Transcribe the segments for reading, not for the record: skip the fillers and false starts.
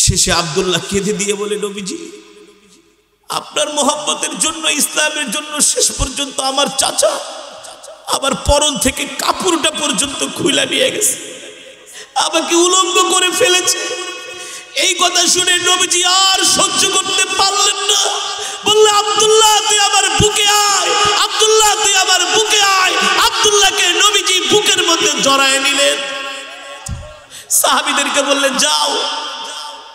শেষে আব্দুল্লাহ কেঁদে দিয়ে বলে, নবীজি আপনার মোহাম্মদের জন্য, ইসলামের জন্য শেষ পর্যন্ত আমার চাচা আমার পরন থেকে কাপড়টা পর্যন্ত খুলে নিয়ে গেছে, আমাকে উলঙ্গ করে ফেলেছে। এই কথা শুনে নবীজি আর সহ্য করতে পারলেন না, বললেন আব্দুল্লাহ তুই আমার বুকে আয়, আব্দুল্লাহ তুই আমার বুকে আয়। আব্দুল্লাহকে নবীজি বুকের মধ্যে জড়ায় নিলেন। সাহাবীদেরকে বললেন যাও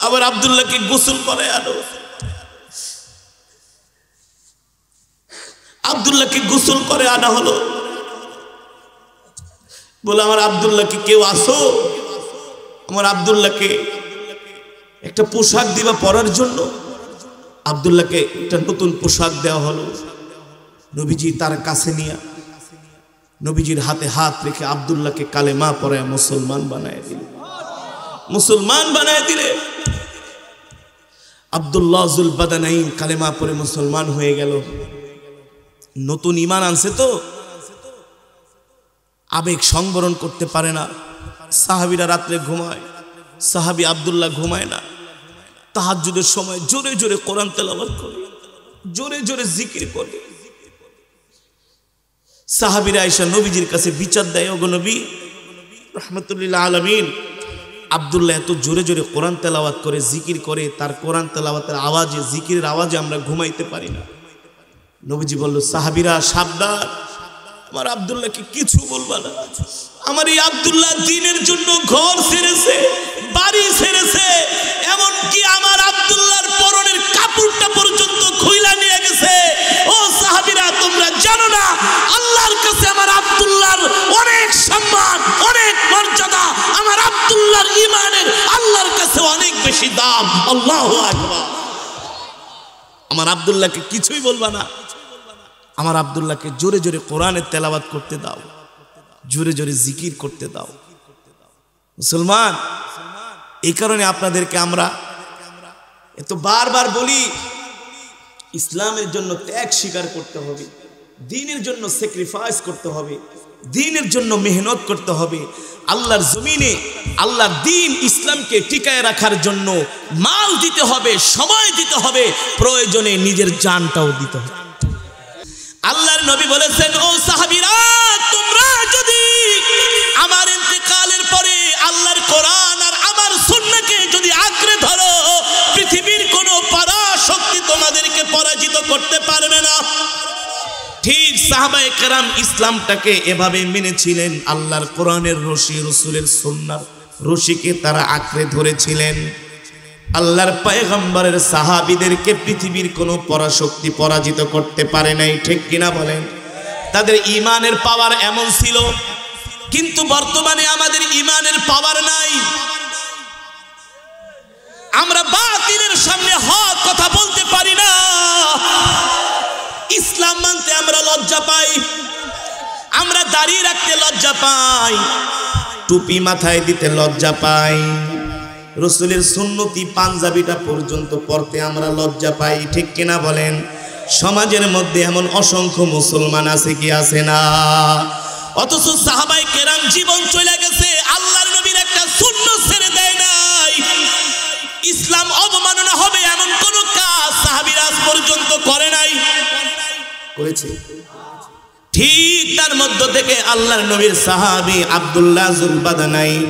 আবার আব্দুল্লাহকে গোসল করে আনো। আব্দুল্লাহকে গোসল করে আনা হলো। বলে আমার আব্দুল্লাহকে কেউ আসো, আমার আব্দুল্লাহকে একটা পোশাক দিবা পরার জন্য। আব্দুল্লাহকে একটা নতুন পোশাক দেওয়া হলো। নবীজি তার কাছে নিয়ে নবীজির হাতে হাত রেখে আব্দুল্লাহকে কালেমা পড়ায় মুসলমান বানায় দিলেন। মুসলমান বানায় দিলে আব্দুল্লাহ জুল বাদানাইন কালেমা পড়ে মুসলমান হয়ে গেল। নতুন ঈমান আনছে তো আবেগ সংবরণ করতে পারে না। সাহাবীরা রাত্রে ঘুমায়, সাহাবী আব্দুল্লাহ ঘুমায় না। তাহাজ্জুদের সময় জোরে জোরে কোরআন তেলাওয়াত করে, জোরে জোরে জিকির করে। সাহাবীরা আয়েশা নবীজির কাছে বিচার দেয়, ওগো নবী রাহমাতুল্লিল আলামিন, আব্দুল্লাহ এত জোরে জোরে কোরআন তেলাওয়াত করে, জিকির করে, তার কোরআন তেলাওয়াতের আওয়াজে, জিকিরের আওয়াজে আমরা ঘুমাইতে পারি না। নবীজি বলল, সাহাবীরা সাবধান, আমার আব্দুল্লাহকে কিছু বলবা না। আমার এই আব্দুল্লাহ দ্বীনের জন্য ঘর ছেড়েছে, বাড়ি ছেড়েছে, এমনকি আমার আব্দুল্লাহর পরনের কাপড়টা পর্যন্ত খুইলা নিয়ে গেছে। ও সাহাবীরা তোমরা জানো না আল্লাহর কাছে আমার আব্দুল্লাহর অনেক সম্মান, অনেক মর্যাদা, আমার আব্দুল্লাহর ঈমানের আল্লাহর কাছে অনেক বেশি দাম। আল্লাহু আকবার। আমার আব্দুল্লাহকে কিছুই বলবা না, আমার আব্দুল্লাহকে জোরে জোরে কোরআনের তেলাওয়াত করতে দাও, জোরে জোরে জিকির করতে দাও। মুসলমান, এই কারণে আপনাদেরকে আমরা এত বারবার বলি, ইসলামের জন্য ত্যাগ স্বীকার করতে হবে, দ্বীনের জন্য স্যাক্রিফাইস করতে হবে, দ্বীনের জন্য মেহনত করতে হবে। আল্লাহর জমিনে আল্লাহর দ্বীন ইসলামকে টিকায় রাখার জন্য মাল দিতে হবে, সময় দিতে হবে, প্রয়োজনে নিজের জানটাও দিতে হবে। আল্লাহর নবী বলেছেন, ও সাহাবীরা তোমরা যদি আমার ইন্তেকালের পরে আল্লাহর কোরআন আর আমার সুন্নাহকে যদি আঁকড়ে ধরো, পৃথিবীর কোনো পরাশক্তি তোমাদেরকে পরাজিত করতে পারবে না। ঠিক সাহাবায়ে কেরাম ইসলামটাকে এভাবে মেনেছিলেন। আল্লাহর কোরআনের রশি, রাসূলের সুন্নাহর রশিকে তারা আঁকড়ে ধরেছিলেন। আল্লাহর পয়গম্বরের সাহাবীদেরকে পৃথিবীর কোনো পরাশক্তি পরাজিত করতে পারে নাই, ঠিক কিনা বলেন? তাদের ঈমানের পাওয়ার এমন ছিল। কিন্তু বর্তমানে আমাদের ঈমানের পাওয়ার নাই। আমরা বাতিলের সামনে হক কথা বলতে পারি না। ইসলাম মানতে আমরা লজ্জা পাই, আমরা দাড়ি রাখতে লজ্জা পাই, টুপি মাথায় দিতে লজ্জা পাই, রাসূলের সুন্নতি পাঞ্জাবিটা পর্যন্ত পরতে আমরা লজ্জা পাই, ঠিক কিনা বলেন? সমাজের মধ্যে এমন অসংখ্য মুসলমান আছে কি আছে না? অথচ সাহাবায়ে কেরাম জীবন চলে গেছে, আল্লাহর নবীর একটা সুন্নাত ছেড়ে দেয় নাই। ইসলাম অবমাননা হবে এমন কোন কাজ সাহাবীরা আজ পর্যন্ত করে নাই। করেছে? ঠিক তার মধ্য থেকে আল্লাহর নবীর সাহাবী আব্দুল্লাহ জুল বাদানাইন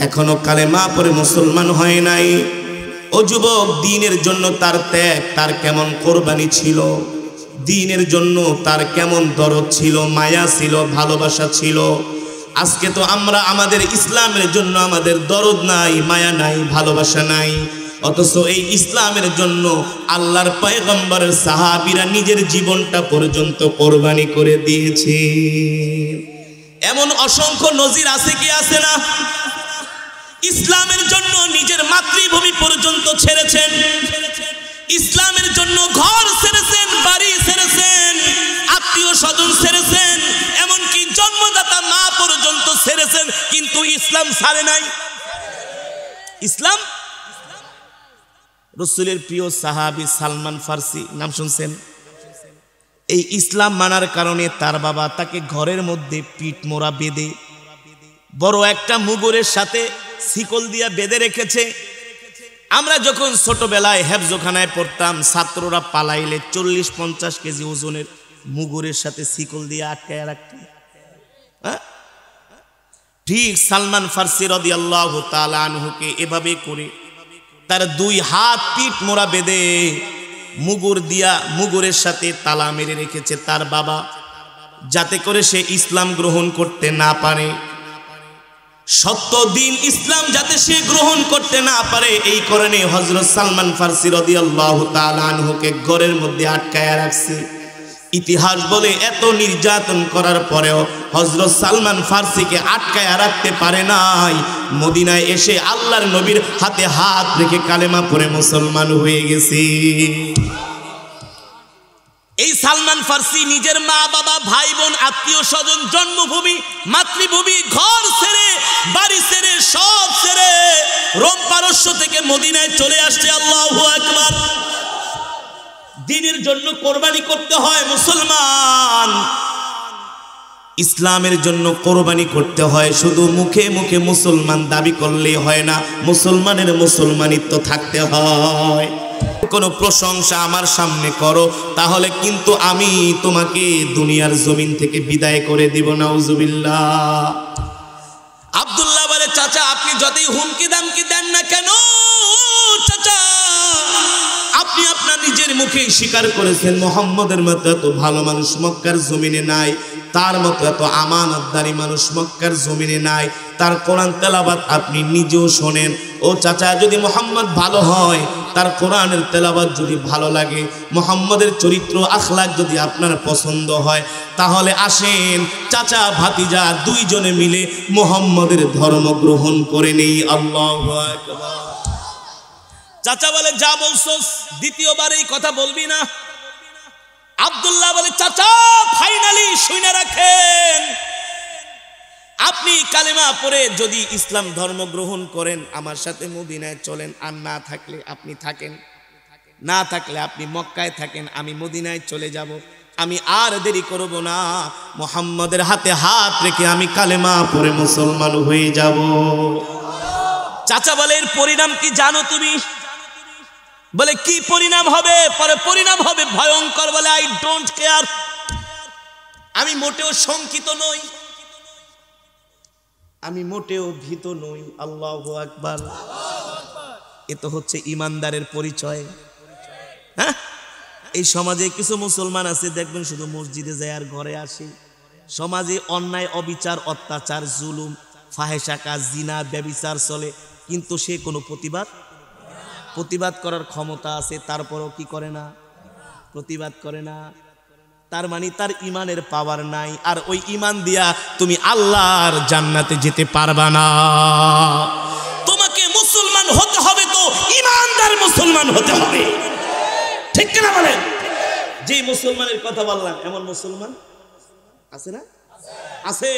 এখনো কালেমা পড়ে মুসলমান হয় নাই। ও যুবক, দ্বীনের জন্য তার ত্যাগ, তার কেমন কোরবানি ছিল, দ্বীনের জন্য তার কেমন দরদ ছিল, মায়া ছিল, ভালোবাসা ছিল। আজকে তো আমরা আমাদের ইসলামের জন্য আমাদের দরদ নাই, মায়া নাই, ভালোবাসা নাই। অথচ এই ইসলামের জন্য আল্লাহর পয়গম্বরের সাহাবীরা নিজের জীবনটা পর্যন্ত কোরবানি করে দিয়েছে। এমন অসংখ্য নজির আছে কি আছে না? ইসলামের জন্য নিজের মাতৃভূমি পর্যন্ত ছেড়েছেন, ইসলামের জন্য ঘর ছেড়েছেন, বাড়ি ছেড়েছেন, আত্মীয় স্বজন ছেড়েছেন, এমনকি জন্মদাতা মা পর্যন্ত ছেড়েছেন, কিন্তু ইসলাম ছাড়ে নাই। ইসলাম, রাসূলের প্রিয় সাহাবী সালমান ফার্সি নাম শুনছেন? এই ইসলাম মানার কারণে তার বাবা তাকে ঘরের মধ্যে পিঠ মোড়া বেঁধে বড় একটা মুগুরের সাথে শিকল দিয়া বেঁধে রেখেছে। আমরা যখন ছোটবেলায় হেফজখানায় পড়তাম, ছাত্ররা পালাইলে 40-50 কেজি ওজনের মুগুরের সাথে শিকল দিয়ে আটকায় রাখতেন। ঠিক সালমান ফার্সি রাদিয়াল্লাহু তাআলা আনহুকে এভাবে করে তার 2 হাত পিঠ মোড়া বেঁধে মুগুরের সাথে তালা মেরে রেখেছে তার বাবা, যাতে করে সে ইসলাম গ্রহণ করতে না পারে, সত্য দিন ইসলাম যাতে সে গ্রহণ করতে না পারে। এই কারণে হযরত সালমান ফার্সি রাদিয়াল্লাহু তাআলা আনহুকে ঘরের মধ্যে আটকায়া রাখছে। ইতিহাস বলে এত নির্যাতন করার পরেও হযরত সালমান ফার্সিকে আটকায়া রাখতে পারে নাই। মদিনায় এসে আল্লাহর নবীর হাতে হাত রেখে কালেমা পড়ে মুসলমান হয়ে গেছে। এই সালমান ফার্সি নিজের মা বাবা ভাই বোন আত্মীয় স্বজন জন্মভূমি মাতৃভূমি ঘর ছেড়ে বাড়ি ছেড়ে সব ছেড়ে রোম পারস্য থেকে মদিনায় চলে আসছে। আল্লাহু আকবার। দ্বীনের জন্য কোরবানি করতে হয় মুসলমান, ইসলামের জন্য কোরবানি করতে হয়। শুধু মুখে মুখে মুসলমান দাবি করলেই হয় না, মুসলমানের মুসলমানিত্ব থাকতে হয়। কোনো প্রশংসা আমার সামনে করো তাহলে কিন্তু আমি তোমাকে দুনিয়ার জমিন থেকে বিদায় করে দিব। নাউজুবিল্লাহ। আব্দুল্লাহ বলে, চাচা আপনি যতই হুমকি দামকি দেন না কেন, চাচা আপনি আপনার নিজের মুখেই স্বীকার করেছেন মুহাম্মদের মতো এত ভালো মানুষ মক্কার জমিনে নাই, তার মতো এত আমানতদারি মানুষ মক্কার জমিনে নাই। তার কোরআন তেলাওয়াত আপনি নিজেও শোনেন। ও চাচা, যদি মুহাম্মদ ভালো হয়, তার কোরআনের তেলাওয়াত যদি ভালো লাগে, মুহাম্মদের চরিত্র আখলাক যদি আপনার পছন্দ হয়, তাহলে আসেন চাচা ভাতিজা দুইজনে মিলে মুহাম্মদের ধর্ম গ্রহণ করে নেই। আল্লাহু আকবার। চাচা বলে, যা বলছস দ্বিতীয়বার এই কথা বলবি না। আব্দুল্লাহ বলে, চাচা ফাইনালি শুনে রাখেন, আপনি কালেমা পড়ে যদি ইসলাম ধর্ম গ্রহণ করেন, আমার সাথে মদিনায় চলেন, আর না থাকলে আপনি থাকেন, না থাকলে আপনি মক্কায় থাকেন, আমি মদিনায় চলে যাব। আমি আর দেরি করব না, মুহাম্মদের হাতে হাত রেখে আমি কালেমা পড়ে মুসলমান হয়ে যাব। চাচা বলে, এর পরিণাম কি জানো তুমি? বলে, কি পরিণাম হবে? পরে পরিণাম হবে ভয়ঙ্কর। বলে, আই ডোন্ট কেয়ার, আমি মোটেও শঙ্কিত নই, আমি মোটেও ভীত নই। আল্লাহু আকবার। এ তো হচ্ছে ইমানদারের পরিচয়। হ্যাঁ, এই সমাজে কিছু মুসলমান আছে দেখবেন শুধু মসজিদে যায় আর ঘরে আসে। সমাজে অন্যায় অবিচার অত্যাচার জুলুম ফাহেশা কাজ জিনা ব্যভিচার চলে, কিন্তু সে কোনো প্রতিবাদ করার ক্ষমতা আছে, তারপরও কি করে না? প্রতিবাদ করে না। তার মানে তার ইমানের পাওয়ার নাই, আর ওই ইমান দিয়া তুমি আল্লাহর জান্নাতে যেতে পারবা না। তোমাকে মুসলমান হতে হবে তো ইমানদার মুসলমান হতে হবে, ঠিক কিনা বলেন? যে মুসলমানের কথা বললাম, এমন মুসলমান আছে না? আছে।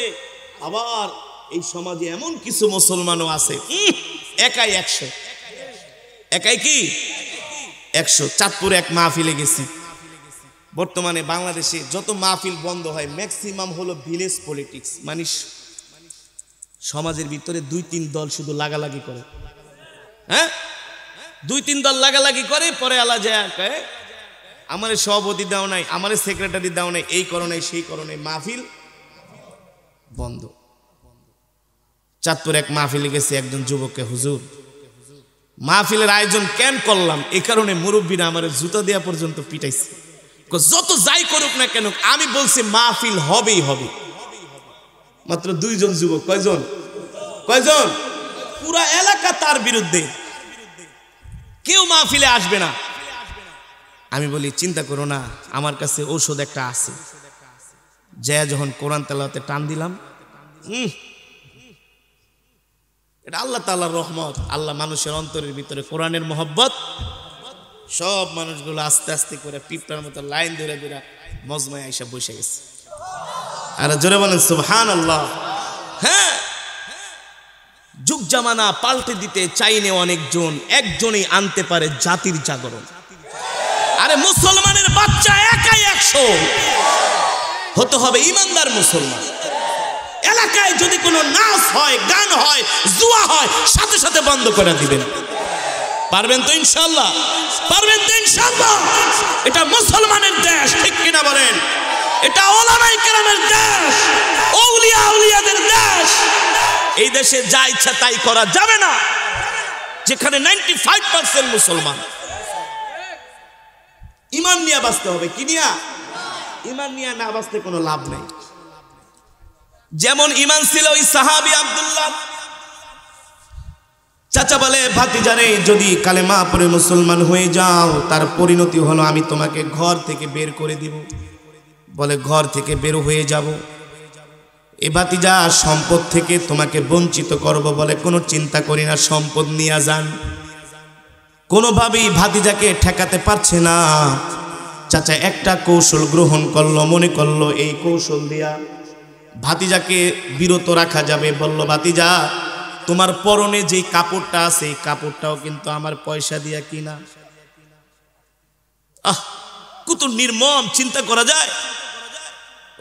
আবার এই সমাজে এমন কিছু মুসলমানও আছে একাই 100, একাই কি 100। চাঁদপুরে এক মাহফিলে গেছি। বর্তমানে বাংলাদেশে যত মাহফিল বন্ধ হয় ম্যাক্সিমাম হলো ভিলেজ পলিটিক্স, মানে সমাজের ভিতরে 2-3 দল শুধু লাগালাগি করে। হ্যাঁ, 2-3 দল লাগালাগি করে, পরে আল্লাহ যায় আমারে সভাপতি দাও নাই, আমারে সেক্রেটারি দাও নাই, এই করো নাই সেই করো নাই, মাহফিল বন্ধ। চাঁদপুরে এক মাহফিলে গেছে, একজন যুবককে, হুজুর মাহফিলের আয়োজন কেন করলাম? এই কারণে মুরব্বীরা আমার জুতা দেওয়া পর্যন্ত পিটাইছে। যত যাই করুক না কেন, আমি বলছি মাহফিল হবেই হবে। মাত্র 2 জন যুবক, কয়জন? পুরা এলাকা তার বিরুদ্ধে, কেউ মাহফিলে আসবে না। আমি বলি, চিন্তা করো না, আমার কাছে ঔষধ একটা আছে। জয়া যখন কোরআন তেলাওয়াতে টান দিলাম, এটা আল্লাহ তাআলার রহমত। আল্লাহ মানুষের অন্তরের ভিতরে কোরআনের মহব্বত, সব মানুষগুলো আস্তে আস্তে করে পিঁপড়ার মতো লাইন ধরে ধরে মজমায় আইসা বসে গেছে। আর জোরে বলেন সুবহানাল্লাহ। হ্যাঁ, যুগ জামানা পাল্টে দিতে চাইনে অনেকজন, একজনই আনতে পারে জাতির জাগরণ। আরে মুসলমানের বাচ্চা একাই 100 হতে হবে, ইমানদার মুসলমান। এলাকায় যদি কোনো নাচ হয়, গান হয়, জুয়া হয়, সাথে সাথে বন্ধ করে দিবেন। পারবেন তো ইনশাআল্লাহ? পারবেন তো ইনশাআল্লাহ? এটা মুসলমানের দেশ, ঠিক কিনা বলেন? এটা ওলামায়ে কেরামের দেশ, আউলিয়া আউলিয়াদের দেশ। এই দেশে যা ইচ্ছা তাই করা যাবে না, যেখানে 95% মুসলমান। ঈমান নিয়ে বাঁচতে হবে। কি নিয়ে? ঈমান নিয়ে না বাঁচতে কোনো লাভ নেই। যেমন ঈমান ছিল ওই সাহাবী আব্দুল্লাহ। চাচা বলে, ভাতিজারে যদি কালেমা পড়ে মুসলমান হয়ে যাও, তার পরিণতি হলো আমি তোমাকে ঘর থেকে বের করে দিব। বলে, ঘর থেকে বের হয়ে যাব, এ ভাতিজা সম্পদ থেকে তোমাকে বঞ্চিত করব। বলে, কোনো চিন্তা করি না, সম্পদ নিয়ে যান। কোনোভাবেই ভাতিজাকে ঠেকাতে পারছে না। চাচা একটা কৌশল গ্রহণ করলো, মনে করলো এই কৌশল দিয়া ভাতিজাকে বিরত রাখা যাবে। বলল, ভাতিজা তোমার পরনে যেই কাপড়টা আছে এই কাপড়টাও কিন্তু আমার পয়সা দিয়া কিনা। কত নির্মম, চিন্তা করা যায়?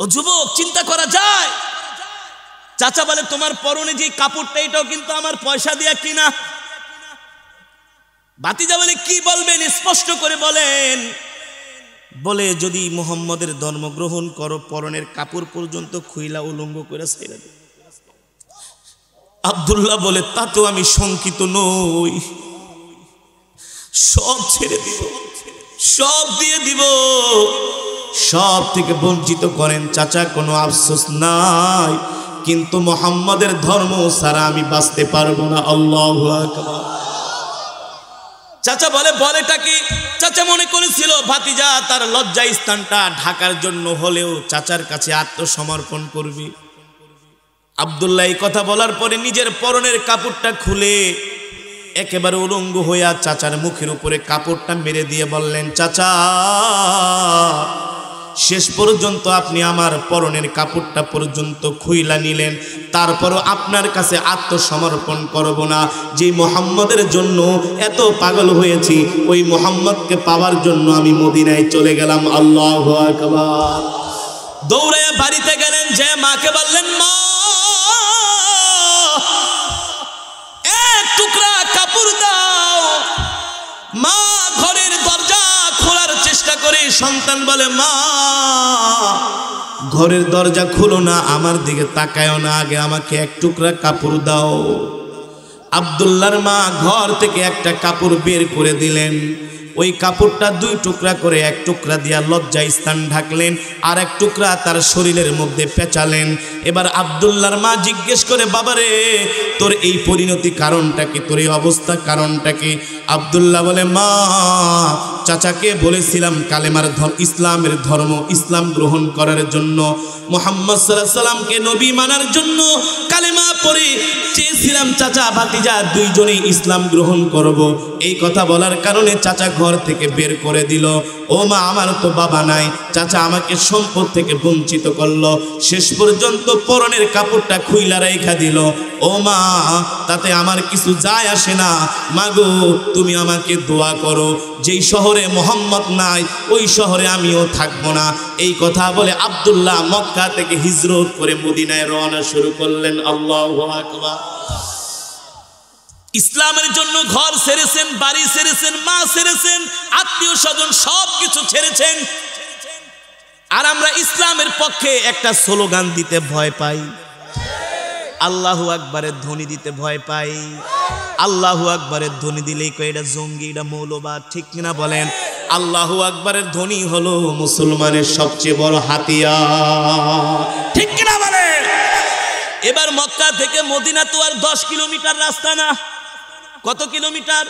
ও যুবক, চিন্তা করা যায়? চাচা বলে, তোমার পরনে যেই কাপড়টা এটাও কিন্তু আমার পয়সা দিয়া কিনা। ভাতিজা বলে, কি বলবেন স্পষ্ট করে বলেন। বলে, যদি মুহাম্মদের ধর্ম গ্রহণ করো, পরনের কাপড় পর্যন্ত খুইলা উলঙ্গ করে ছেড়ে দেব। আব্দুল্লাহ বলে, তাতেও আমি শঙ্কিত নই, সব ছেড়ে দিব, সব দিয়ে দিব, সব থেকে বঞ্চিত করেন চাচা, কোনো আফসোস নাই, কিন্তু মুহাম্মদের ধর্ম ছাড়া আমি বাঁচতে পারবো না। আল্লাহু আকবার। চাচা বলে, বলেটা কি? চাচা মনে করেছিল ভাতিজা তার লজ্জা স্থানটা ঢাকার জন্য হলেও চাচার কাছে আত্মসমর্পণ করবে। আব্দুল্লাহ এই কথা বলার পরে নিজের পরনের কাপড়টা খুলে একেবারে উলঙ্গ হইয়া চাচার মুখের উপরে কাপড়টা মেরে দিয়ে বললেন, চাচা শেষ পর্যন্ত আপনি আমার পরনের কাপড়টা পর্যন্ত খুইলা নিলেন, তারপরও আপনার কাছে আত্মসমর্পণ করব না। যে মুহাম্মদের জন্য এত পাগল হয়েছি, ওই মুহাম্মদকে পাওয়ার জন্য আমি মদিনায় চলে গেলাম। আল্লাহু আকবার। দৌড়াইয়া বাড়িতে গেলেন, যে মাকে বললেন, মা এক টুকরা কাপড় দাও। মা ঘরের দরজা খোলার চেষ্টা করে, সন্তান বলে, মা ঘরের দরজা খুলো না, আমার দিকে তাকায়ও না, আগে আমাকে এক টুকরা কাপড় দাও। আব্দুল্লাহর মা ঘর থেকে একটা কাপড় বের করে দিলেন। ওই কাপড়টা দুই টুকরা করে, এক টুকরা দিয়া লজ্জা স্থান ঢাকলেন, আর এক টুকরা তার শরীরের মধ্যে পেঁচালেন। এবার আব্দুল্লাহর মা জিজ্ঞেস করে, বাবারে তোর এই পরিণতি কারণটা কি, তোর এই অবস্থা কারণটা কি? আব্দুল্লাহ বলে, মা চাচাকে বলেছিলাম কালেমার ইসলামের ধর্ম, ইসলাম গ্রহণ করার জন্য, মুহাম্মদ সাল্লাল্লাহু আলাইহি সাল্লামকে নবী মানার জন্য কালেমা পড়ে চেয়েছিলাম চাচা ভাতিজা দুইজনেই ইসলাম গ্রহণ করব। এই কথা বলার কারণে চাচা ঘর থেকে বের করে দিল। ও মা, আমার তো বাবা নাই, চাচা আমাকে সম্পদ থেকে বঞ্চিত করলো, শেষ পর্যন্ত পরনের কাপড়টা খুইলা রেখা দিল। ও মা, তাতে আমার কিছু যায় আসে না। মাগো, তুমি আমাকে দোয়া করো, যেই শহরে মুহাম্মদ নাই ওই শহরে আমিও থাকবো না। এই কথা বলে আব্দুল্লাহ মক্কা থেকে হিজরত করে মদিনায় রওনা শুরু করলেন। আল্লাহু আকবার। ইসলামের জন্য ঘর ছেড়েছেন, বাড়ি ছেড়েছেন, মা ছেড়েছেন, আত্মীয় স্বজন সব কিছু ছেড়েছেন। আর আমরা ইসলামের পক্ষে একটা স্লোগান দিতে ভয় পাই, আল্লাহু আকবারের ধ্বনি দিতে ভয় পাই। আল্লাহু আকবারের ধ্বনি দিলেই কয় এটা জঙ্গি, এটা মৌলবাদ, ঠিক কিনা বলেন? আল্লাহু আকবারের ধ্বনি হলো মুসলমানের সবচেয়ে বড় হাতিয়ার, ঠিক কিনা বলেন? এবার মক্কা থেকে মদিনা তো আর 10 কিলোমিটার রাস্তা না। কত কিলোমিটার?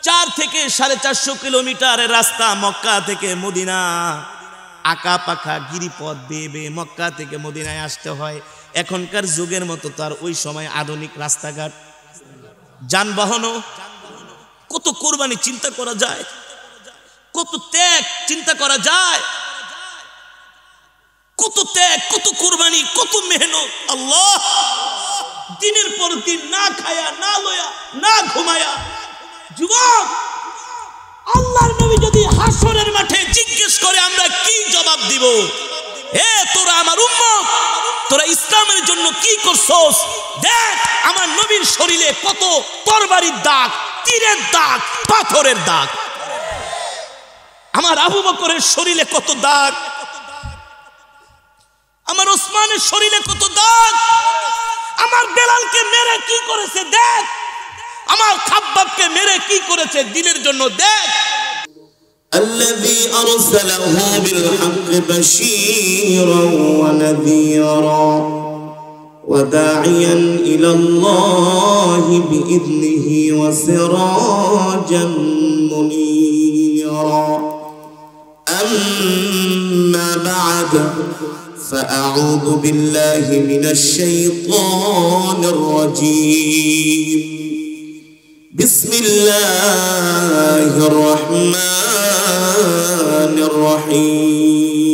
4 থেকে 450 কিলোমিটারের রাস্তা মক্কা থেকে মদিনা। আঁকা পাখা গিরিপথ বেয়ে বেয়ে মক্কা থেকে মদিনায় আসতে হয়। এখনকার যুগের মতো তার ওই সময় আধুনিক রাস্তাঘাট, যানবাহনও। কত কোরবানি চিন্তা করা যায়, কত ত্যাগ চিন্তা করা যায়, কত ত্যাগ, কত কোরবানি, কত মেহনত। আল্লাহ দিনের পর দিন না খায়া, না লয়া, না ঘুমায়া। যুবক, আল্লাহর নবী যদি হাসরের মাঠে জিজ্ঞেস করে আমরা কি জবাব দিব? এ তোরা আমার উম্মত, তোরা ইসলামের জন্য কি করছস? দেখ আমার নবীর শরীরে কত তরবারির দাগ, তীরের দাগ, পাথরের দাগ। আমার আবু বকরের শরীরে কত দাগ, আমার ওসমানের শরীরে কত দাগ। আমার বেলালকে মেরে কি করেছে দেখ, আমার খাব্বাবকে মেরে কি করেছে দিনের জন্য দেখ। الذي أرسله بالحق بشيرا ونذيرا وداعيا إلى الله بإذنه وسراجا منيرا أما بعد فأعوذ بالله من الشيطان الرجيم بسم الله الرحمن الرحيم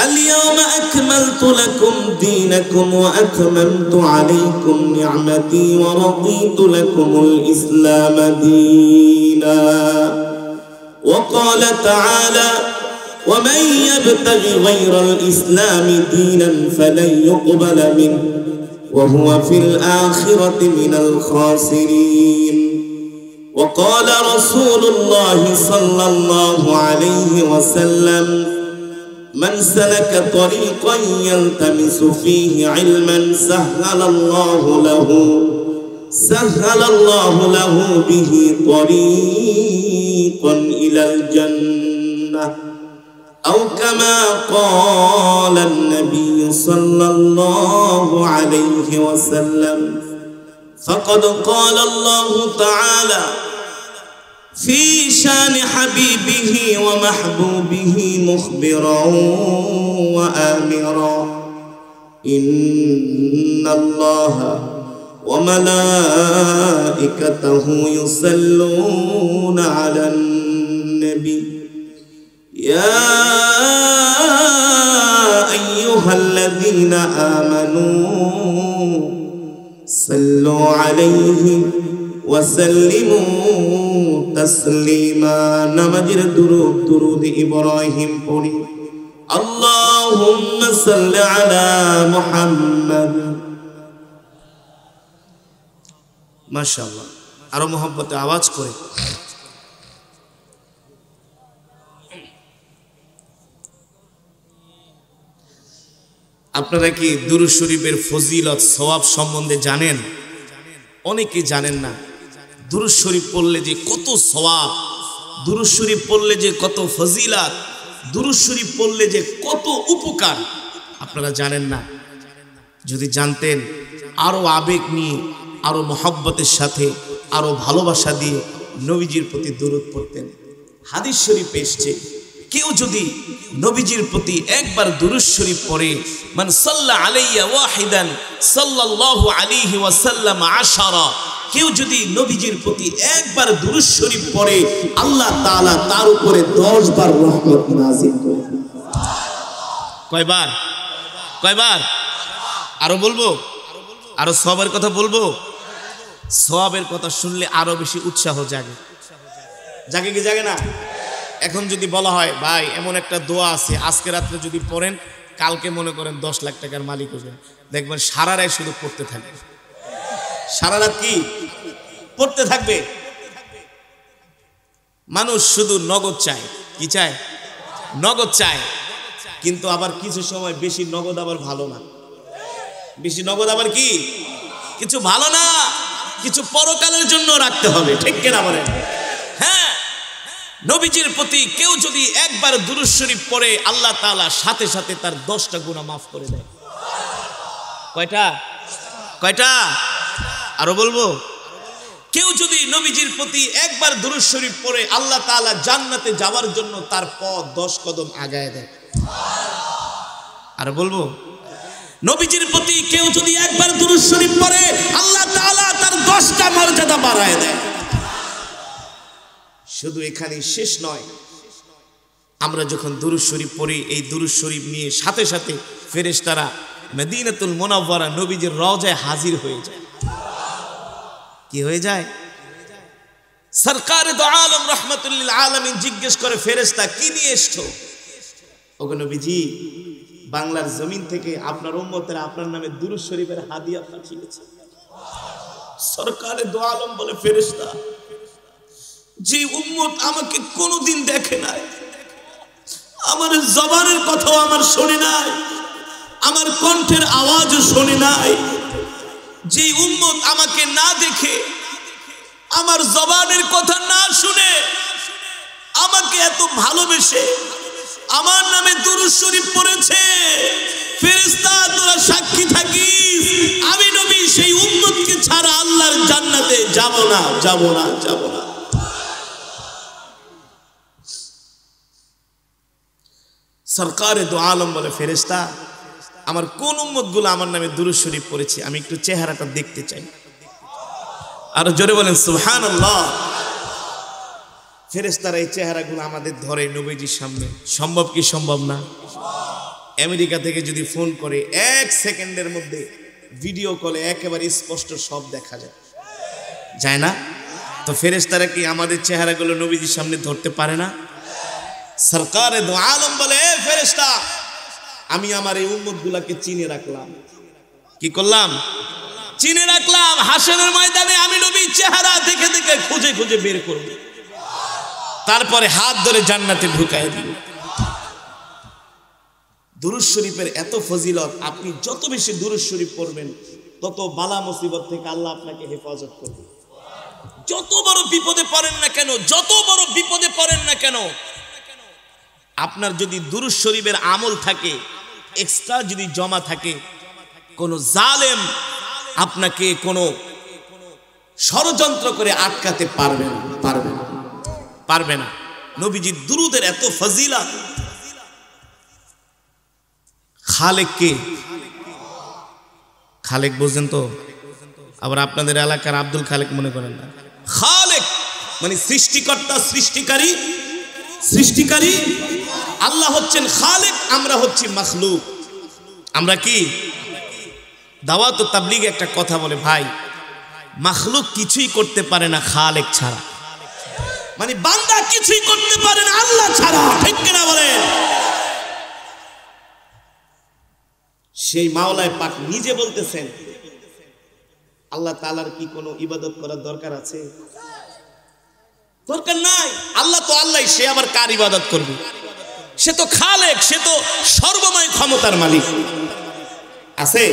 اليوم أكملت لكم دينكم وأتممت عليكم نعمتي ورضيت لكم الإسلام دينا وقال تعالى ومن يبتغ غير الإسلام دينا فلن يقبل منه وهو في الآخرة من الخاسرين وقال رسول الله صلى الله عليه وسلم من سلك طريقا يلتمس فيه علما سهل الله له به طريقا إلى الجنة أو كما قال النبي صلى الله عليه وسلم فقد قال الله تعالى في شان حبيبه ومحبوبه مخبرا وآمرا إن الله وملائكته يصلون على النبي يا أيها الذين آمنوا صلوا عليه وسلموا تسليما نمجر درود إبراهيم পড়ি اللهم صل على محمد মাশাআল্লাহ। আরো মোহাব্বতে আওয়াজ করে আপনারা কি দুরূদ শরীফের ফজিলত সওয়াব সম্বন্ধে জানেন? অনেকে জানেন না। দুরূদ শরীফ পড়লে যে কত সওয়াব, দুরূদ শরীফ পড়লে যে কত ফজিলত, দুরূদ শরীফ পড়লে যে কত উপকার আপনারা জানেন না। যদি জানতেন আরো আবেগ নিয়ে, আরো মহব্বতের সাথে, আরো ভালোবাসা দিয়ে নবীজির প্রতি দুরূদ পড়তেন। হাদিস শরীফ এসেছে কেউ যদি নবীজির প্রতি একবার দুরূদ শরীফ পড়ে, মান সাল্লা আলাইয়া ওয়াহিদান সাল্লাল্লাহু আলাইহি ওয়াসাল্লাম আশারা, কেউ যদি নবীজির প্রতি একবার দুরূদ শরীফ পড়ে আল্লাহ তাআলা তার উপরে 10 বার রহমত নাযিল করে। কয়বার? কয়বার? আরো বলবো, আরো সওয়াবের কথা বলবো। সওয়াবের কথা শুনলে আরো বেশি উৎসাহ জাগে। জাগে কি জাগে না? এখন যদি বলা হয় ভাই এমন একটা দোয়া আছে আজকে রাত্রে যদি পড়েন কালকে মনে করেন 10 লাখ টাকার মালিক হবেন, দেখবেন সারা রাত শুধু পড়তে থাকবে। সারা রাত কি পড়তে থাকবে? মানুষ শুধু নগদ চায়। কি চায়? নগদ চায়। কিন্তু আবার কিছু সময় বেশি নগদ আবার ভালো না। বেশি নগদ আবার কি কিছু ভালো না, কিছু পরকালের জন্য রাখতে হবে। ঠিক কিনা বলেন? হ্যাঁ, নবীজির প্রতি কেউ যদি একবার দুরূদ শরীফ পড়ে আল্লাহ তাআলা সাথে সাথে তার 10টা গুনাহ মাফ করে দেয়। কয়টা? কয়টা? আরো বলবো। কেউ যদি নবীজির প্রতি একবার দুরূদ শরীফ পড়ে আল্লাহ তাআলা জান্নাতে যাওয়ার জন্য তার পথ 10 কদম আগায় দেয়। আরো বলবো। নবীজির প্রতি কেউ যদি একবার দুরূদ শরীফ পড়ে আল্লাহ তাআলা তার 10টা মর্যাদা বাড়ায় দেয়। শুধু এখানেই শেষ নয়, আমরা যখন দুরূদ শরীফ পড়ি এই দুরূদ শরীফ নিয়ে সাথে সাথে ফেরেশতারা মদিনাতুল মুনাওয়ারা নবীজির রওজায় হাজির হয়ে যায়। কি হয়ে যায়? সরকারে দো আলম রাহমাতুল লিল আলামিন জিজ্ঞেস করে ফেরেশতা কি নিয়ে এসছো? ওগো নবীজি বাংলার জমিন থেকে আপনার উম্মতেরা আপনার নামে দুরূদ শরীফের হাদিয়া পাঠিয়েছে। সরকারে দো আলম বলে ফেরেশতা, যে উম্মত আমাকে কোনোদিন দেখে নাই, আমার জবানের কথাও আমার শোনে নাই, আমার কণ্ঠের আওয়াজও শোনে নাই, যে উম্মত আমাকে না দেখে, আমার জবানের কথা না শুনে আমাকে এত ভালোবেসে আমার নামে দুরূদ শরীফ পড়েছে, ফেরেশতা তোরা সাক্ষী থাকিস, আমি নবী সেই উম্মতকে ছাড়া আল্লাহর জান্নাতে যাব না, যাব না, যাব না। সরকারে দো আলম বলে ফেরেশতা, আমার কোন উম্মতগুলো আমার নামে দুরূদ শরীফ পড়েছে আমি একটু চেহারাটা দেখতে চাই। আর জোরে বলেন সুবহানাল্লাহ। ফেরেশতারা এই চেহারাগুলো আমাদের ধরে নবীজির সামনে। সম্ভব কি সম্ভব না? আমেরিকা থেকে যদি ফোন করে 1 সেকেন্ডের মধ্যে ভিডিও কলে একেবারে স্পষ্ট সব দেখা যায়, যায় না? তো ফেরেশতারা কি আমাদের চেহারাগুলো নবীজির সামনে ধরতে পারে না? সরকারে দো আলম বলে, এ ফেরেশতা, আমি আমার এই উম্মতগুলোকে চিনে রাখলাম। কি করলাম? চিনে রাখলাম। হাসরের ময়দানে আমি নবী চেহারা দেখে দেখে খুঁজে খুঁজে বের করব, তারপরে হাত ধরে জান্নাতে ঢুকায় দিব। দুরূদ শরীফের এত ফজিলত, আপনি যত বেশি দুরূদ শরীফ পড়বেন তত বালা মুসিবত থেকে আল্লাহ আপনাকে হেফাজত করবে। যত বড় বিপদে পড়েন না কেন, যত বড় বিপদে পড়েন না কেন, আপনার যদি দুরূদ শরীফের আমল থাকে, এক্সট্রা যদি জমা থাকে, কোন জালেম আপনাকে কোনো ষড়যন্ত্র করে আটকাতে পারবে না, পারবে না, পারবে না। নবীজির দুরূদের এত ফজিলত। খালেক কে? খালেক বুঝেন তো? আবার আপনাদের এলাকার আব্দুল খালেক মনে করেন না। খালেক মানে সৃষ্টিকর্তা, সৃষ্টিকারী, সৃষ্টিকারী আল্লাহ হচ্ছেন খালেক, আমরা হচ্ছি মাখলুক। আমরা কি? দাওয়াত ও তাবলীগে একটা কথা বলে, ভাই মাখলুক কিছুই করতে পারে না খালেক ছাড়া, মানে বান্দা কিছুই করতে পারে না আল্লাহ ছাড়া, ঠিক কিনা বলেন? সেই মাওলায় পাক নিজে বলতেছেন, আল্লাহ তাআলার কি কোনো ইবাদত করার দরকার আছে? দরকার নাই। আল্লাহ তো আল্লাহ, সে আবার কার ইবাদত করবে? সে তো খালেক, সে তো সর্বময় ক্ষমতার মালিক। আছে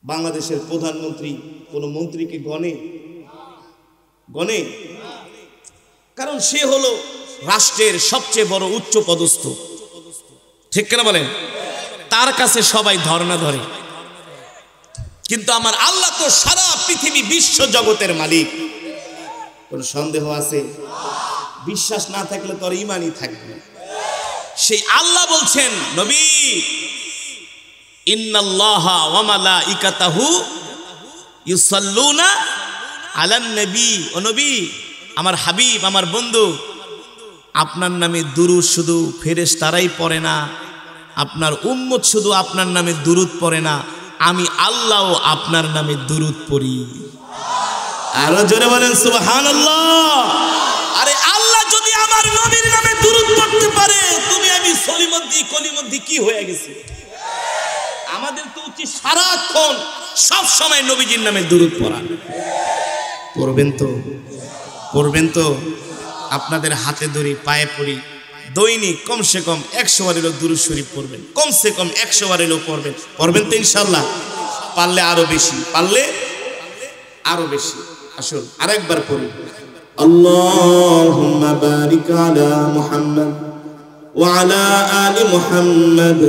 বাংলাদেশের প্রধানমন্ত্রী কোন মন্ত্রীকে গণে? গণে? কারণ সে হলো রাষ্ট্রের সবচেয়ে বড় উচ্চ পদস্থ, ঠিক কিনা বলেন? তার কাছে সবাই ধর্ণা ধরে। কিন্তু আমার আল্লাহ তো সারা পৃথিবী বিশ্ব জগতের মালিক। কোন সন্দেহ আছে? বিশ্বাস না থাকলে তোর ঈমানই থাকবে। সেই আল্লাহ বলছেন, নবী ইন্নাল্লাহা ওয়া মালাইকাতাহু ইউসাল্লুনা আলান নবী। ও নবী, আমার হাবিব, আমার বন্ধু, আপনার নামে দুরূদ শুধু ফেরেশতারাই পড়ে না, আপনার উম্মত শুধু আপনার নামে দুরূদ পড়ে না, আমি আল্লাহও আপনার নামে দুরূদ পড়ি। আরো জোরে বলেন সুবহানাল্লাহ। আরে আল্লাহ যদি আমার নবীর নামে দুরূদ পড়তে পারে, তুমি আমি সলিমদ্দি কলিমদ্দি কি হয়ে গেছে? আমাদের তো উচিত সারাক্ষণ সব সময় নবীজির নামে দুরূদ পড়া। পড়বেন তো? পড়বেন তো? আপনাদের হাতে ধরি, পায়ে পড়ি, দৈনিক কমসে কম 100 বার হলেও দুরূদ শরীফ পড়বেন, কমসে কম 100 বার হলেও পড়বেন। পড়বেন তো ইনশাআল্লাহ? পারলে আরো বেশি, পারলে আরো বেশি। আসুন আরেকবার পড়ি। আল্লাহুম্মা বারিক আলা মুহাম্মাদ ওয়া আলা আলি মুহাম্মাদ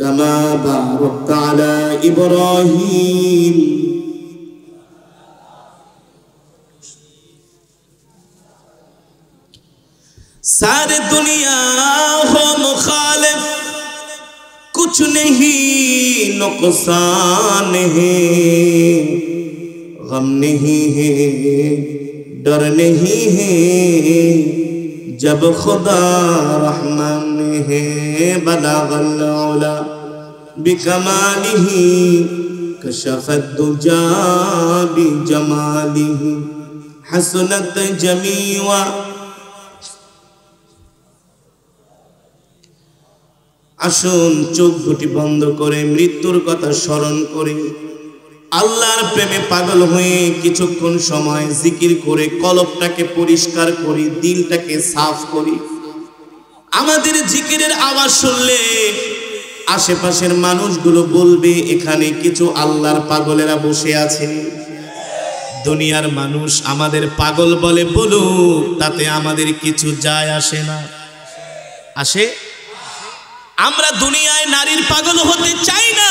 কামা বারাকতা আলা ইব্রাহিম। सारे दुनिया हो मुखालिफ, कुछ नहीं नुकसान है, गम नहीं है, डर नहीं है, जब खुदा रहमान है। बलगल उला बिकमालिही, कशफत दुजा बिजमालिही, हसनत जमीवा আসুন চোখ দুটি বন্ধ করে মৃত্যুর কথা স্মরণ করি, আল্লাহর প্রেমে পাগল হয়ে কিছুক্ষণ সময় জিকির করে কলবটাকে পরিষ্কার করি, দিলটাকে সাফ করি। আমাদের জিকিরের আওয়াজ শুনলে আশেপাশের মানুষগুলো বলবে এখানে কিছু আল্লাহর পাগলেরা বসে আছে। দুনিয়ার মানুষ আমাদের পাগল বলে বলুক, তাতে আমাদের কিছু যায় আসে না। আসে? আমরা দুনিয়ায় নারীর পাগল হতে চাই না,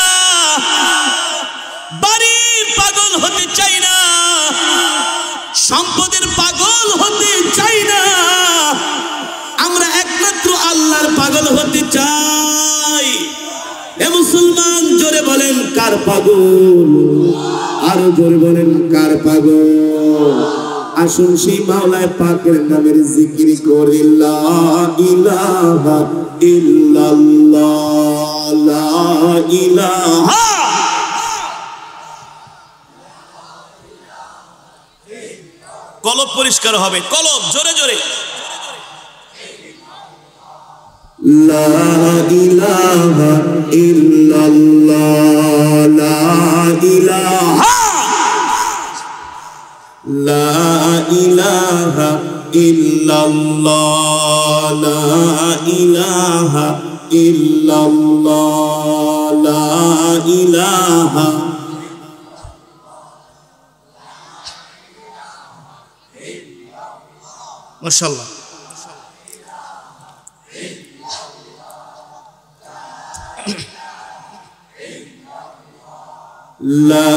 বাড়ির পাগল হতে চাই না, সম্পদের পাগল হতে চাই না। আমরা একমাত্র আল্লাহর পাগল হতে চাই। এ মুসলমান, জোরে বলেন কার পাগল? আরো জোরে বলেন কার পাগল? আসুন সেই মাওলায় পাকের নামের জিকির করি, লা ইলাহা ইল্লাল্লাহ, লা ইলাহা। কলব পরিষ্কার হবে, কলব জোরে জোরে। লা ইলাহা ইল্লাল্লাহ, লা ইলাহা, লা ইলাহা ইল্লাল্লাহ, লা ইলাহা ইল্লাল্লাহ, লা ইলাহা। মাশাআল্লাহ। লা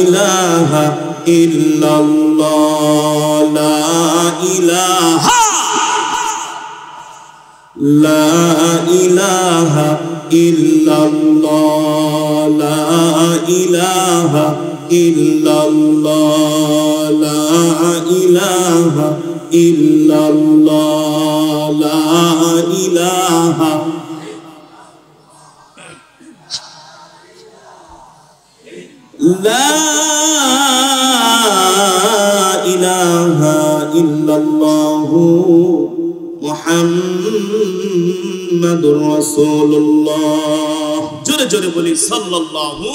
ইলাহা ইল্লাল্লাহ, লা ইলাহা, লা ইলাহা ইল্লাল্লাহ, লা ইলাহা ইল্লাল্লাহ, লা ইলাহা ইল্লাল্লাহ, লা ইলাহা। লা ইলাহা ইল্লাল্লাহু মুহাম্মাদুর রাসূলুল্লাহ। জোরে জোরে বলি সাল্লাল্লাহু।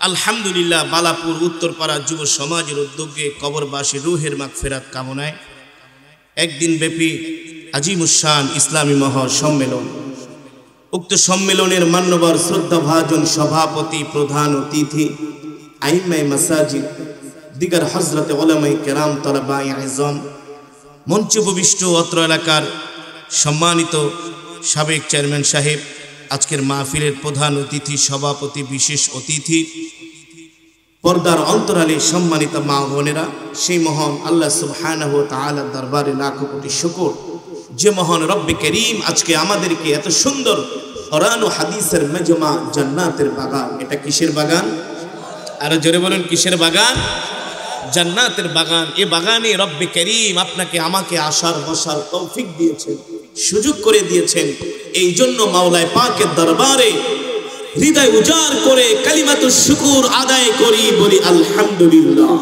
আলহামদুলিল্লাহ। বালাপুর উত্তরপাড়া যুব সমাজের উদ্যোগে কবরবাসী রুহের মাগফিরাত কামনায় একদিন ব্যাপী আজিমুশান ইসলামী মহাসম্মেলন। উক্ত সম্মেলনের মান্যবর শ্রদ্ধাভাজন সভাপতি, প্রধান অতিথি, আইম্মায়ে মাসাজিদ, দিগার হযরতে উলামায়ে কেরাম, তালাবায়ে আযম, মঞ্চে উপবিষ্ট অত্র এলাকার সম্মানিত সাবেক চেয়ারম্যান সাহেব, আজকের মাহফিলের প্রধান অতিথি, সভাপতি, বিশেষ অতিথি, পর্দার অন্তরালে সম্মানিত মা বোনেরা, সেই মহান আল্লাহ সুবহানাহু ওয়া তাআলার দরবারে লাখো কোটি শুকর, যে মহান রব্বে করিম আজকে আমাদেরকে এত সুন্দর কোরআন ও হাদিসের মেজমা, জান্নাতের বাগান। এটা কিসের বাগান? আরো জোরে বলেন কিসের বাগান? জান্নাতের বাগান। এ বাগানে রব্বে করিম আপনাকে আমাকে আসার বসার তৌফিক দিয়েছেন, সুযোগ করে দিয়েছেন। এই জন্য মাওলায় পাকের দরবারে হৃদয় উজাড় করে কালিমাতুশ শুকুর আদায় করি, বলি আলহামদুলিল্লাহ।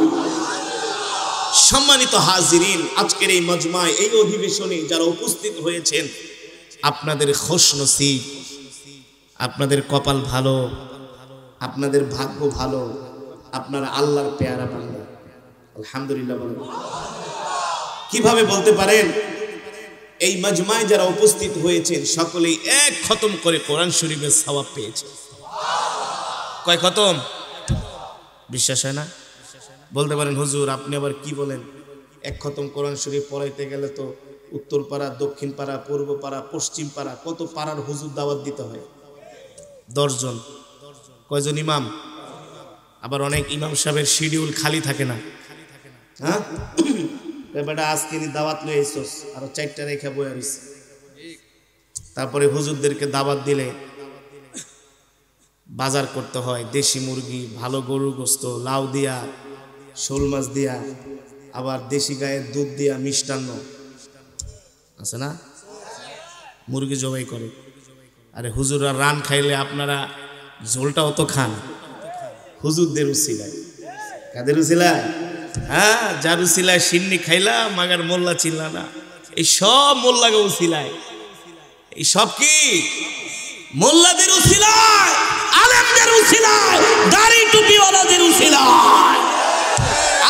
সম্মানিত হাজিরিন, আজকের এই মজমায়, এই অধিবেশনে যারা উপস্থিত হয়েছেন, আপনাদের খুশনসিব, আপনাদের কপাল ভালো, আপনাদের ভাগ্য ভালো, আপনারা আল্লাহর পেয়ারা বান্দা। আলহামদুলিল্লাহ বলেন। কিভাবে বলতে পারেন? এই মজমায় যারা উপস্থিত হয়েছেন সকলেই এক খতম করে কোরআন শরীফের সওয়াব পেয়েছে। কয় খতম? বিশ্বাস হয় না? বলতে পারেন হুজুর আপনি আবার কি বলেন? এক খতম কোরআন শরীফ পড়াইতে গেলে তো উত্তর পাড়া, দক্ষিণ পাড়া, পূর্ব পাড়া, পশ্চিম পাড়া, কত পাড়ার হুজুর দাওয়াত দিতে হয়। 10 জন। কয়জন ইমাম? আবার অনেক ইমাম সাহেবের শিডিউল খালি থাকে না। হ্যাঁ, বেটা আজকে দাওয়াত লয়ে আইছস, আরো 4টা রেখা বয়ে রইছে। তারপরে হুজুরদেরকে দাওয়াত দিলে বাজার করতে হয়, দেশি মুরগি, ভালো গরুর গোস্ত, লাউ দিয়া, শোল মাছ দিয়া, আবার দেশি গায়ের দুধ দিয়া মিষ্টান্ন আছে না, মুরগি জবাই করে। আরে হুজুররা রান খাইলে আপনারা ঝোলটাও তো খান। হুজুরদের উসিলায়, কাদের উসিলায়? হ্যাঁ, যার উসিলায় সিন্নি খাইলা মাগার মোল্লা চিল্লা না, এই সব মোল্লাকে উসিলায়। এই সব কি মোল্লাদের উসিলায়, আলেমদের উসিলায়, দাড়ি টুপিওয়ালাদের উসিলায়।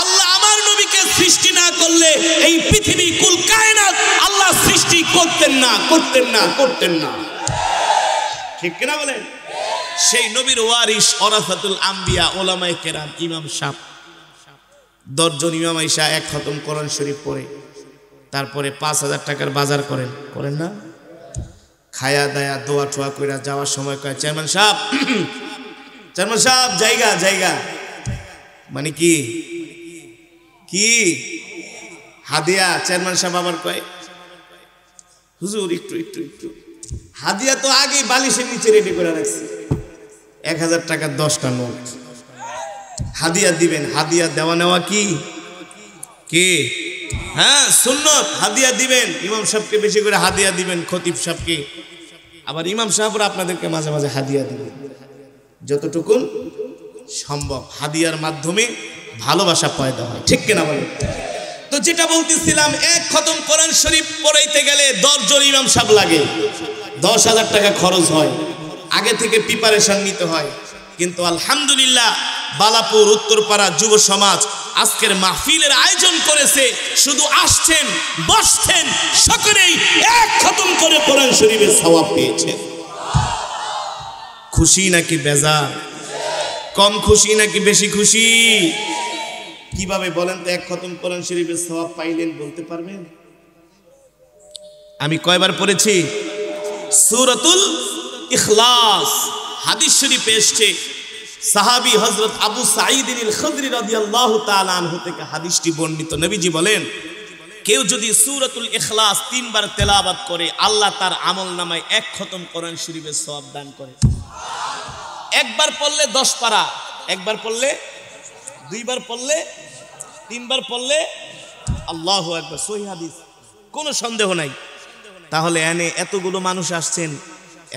আল্লাহ আমার নবীকে সৃষ্টি না করলে এই পৃথিবী কুল কায়নাত আল্লাহ সৃষ্টি করতেন না, করতেন না, করতেন না। ঠিক কিনা বলেন? সেই নবীর ওয়ারিস ওরাসাতুল আম্বিয়া ওলামায়ে কেরাম ইমাম সাহেব 10 জন ইমাম আইসা এক খতম কোরআন শরীফ পড়ে তারপরে 5000 টাকার বাজার করেন, করেন না? খায়া দায়া দোয়া টোয়া কইরা যাওয়ার সময় কয় চেয়ারম্যান সাহেব, চেয়ারম্যান সাহেব জায়গা জায়গা, মানে কি কি হাদিয়া। চেয়ারম্যান সাহেব আবার কয় হুজুর একটু একটু একটু হাদিয়া তো আগেই বালিশের নিচে রেডি করে রাখছি, 1000 টাকার 10টা নোট হাদিয়া দিবেন। হাদিয়া দেওয়া নেওয়া কি কি? হ্যাঁ সুন্নত, হাদিয়া দিবেন। ইমাম সাহেবকে বেশি করে হাদিয়া দিবেন, খতিব সাহেবকে, আবার ইমাম সাহেবরা আপনাদেরকে মাঝে মাঝে হাদিয়া দিবেন যতটুকু সম্ভব। হাদিয়ার মাধ্যমে ভালোবাসা পয়দা হয়, ঠিক কিনা বলেন? তো যেটা বলতেছিলাম, এক খতম কোরআন শরীফ পড়াইতে গেলে 10 জন ইমাম সাহেব লাগে, 10,000 টাকা খরচ হয়, আগে থেকে প্রিপারেশন নিতে হয়। কিন্তু আলহামদুলিল্লাহ বালাপুর উত্তরপাড়া যুব সমাজ আজকের মাহফিলের আয়োজন করেছে, শুধু আসছেন বসছেন সকলেই এক খতম করে কোরআন শরীফের সওয়াব পেয়েছেন। খুশি নাকি বেজার? কম খুশি নাকি বেশি খুশি? কিভাবে বলেন তো এক খতম কোরআন শরীফের সওয়াব পাইলেন বলতে পারবেন? আমি কয়বার পড়েছি সূরাতুল ইখলাস, হাদিস শরীফে এসেছে সাহাবী হযরত আবু সাঈদ আল খুদরি রাদিয়াল্লাহু তাআলা আনহু থেকে হাদিসটি বর্ণিত। নবীজি বলেন, কেউ যদি সূরাতুল ইখলাস 3 বার তেলাওয়াত করে আল্লাহ তার আমলনামায় এক খতম কোরআন শরীফের সওয়াব দান করে। একবার পড়লে 10 পারা, একবার পড়লে 2 বার পড়লে 3 বার পড়লে আল্লাহু আকবার, সহিহ হাদিস, কোনো সন্দেহ নাই। তাহলে এনে এতগুলো মানুষ আসছেন,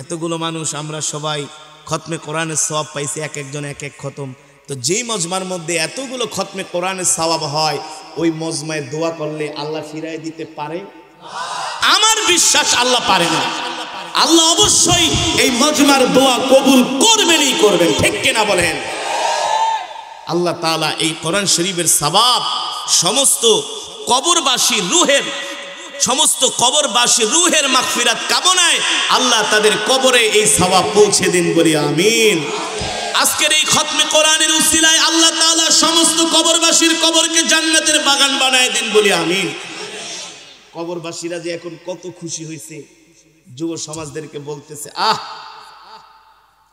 এতগুলো মানুষ আমরা সবাই খতমে কোরআনের সওয়াব পাইছি, এক একজন এক এক খতম। তো যেই মজমার মধ্যে এতগুলো খতমে কোরআনের সওয়াব হয়, ওই মজমায় দোয়া করলে আল্লাহ ফিরাই দিতে পারে? আমার বিশ্বাস আল্লাহ পারে না। আল্লাহ অবশ্যই এই মজমার দোয়া কবুল করবেনই করবেন, ঠিক কিনা বলেন? আল্লাহ তাআলা এই কোরআন শরীফের সওয়াব সমস্ত কবরবাসী রূহের, সমস্ত কবরবাসী রূহের মাগফিরাত কামনায় আল্লাহ তাদের কবরে এই সওয়াব পৌঁছে দিন, বলি আমিন। আজকের এই খতমে কোরআনের উসিলায় আল্লাহ তাআলা সমস্ত কবরবাসীর কবরকে জান্নাতের বাগান বানায় দিন, বলি আমিন। কবরবাসীরা যে এখন কত খুশি হয়েছে, যুব সমাজদেরকে বলতেছে, আহ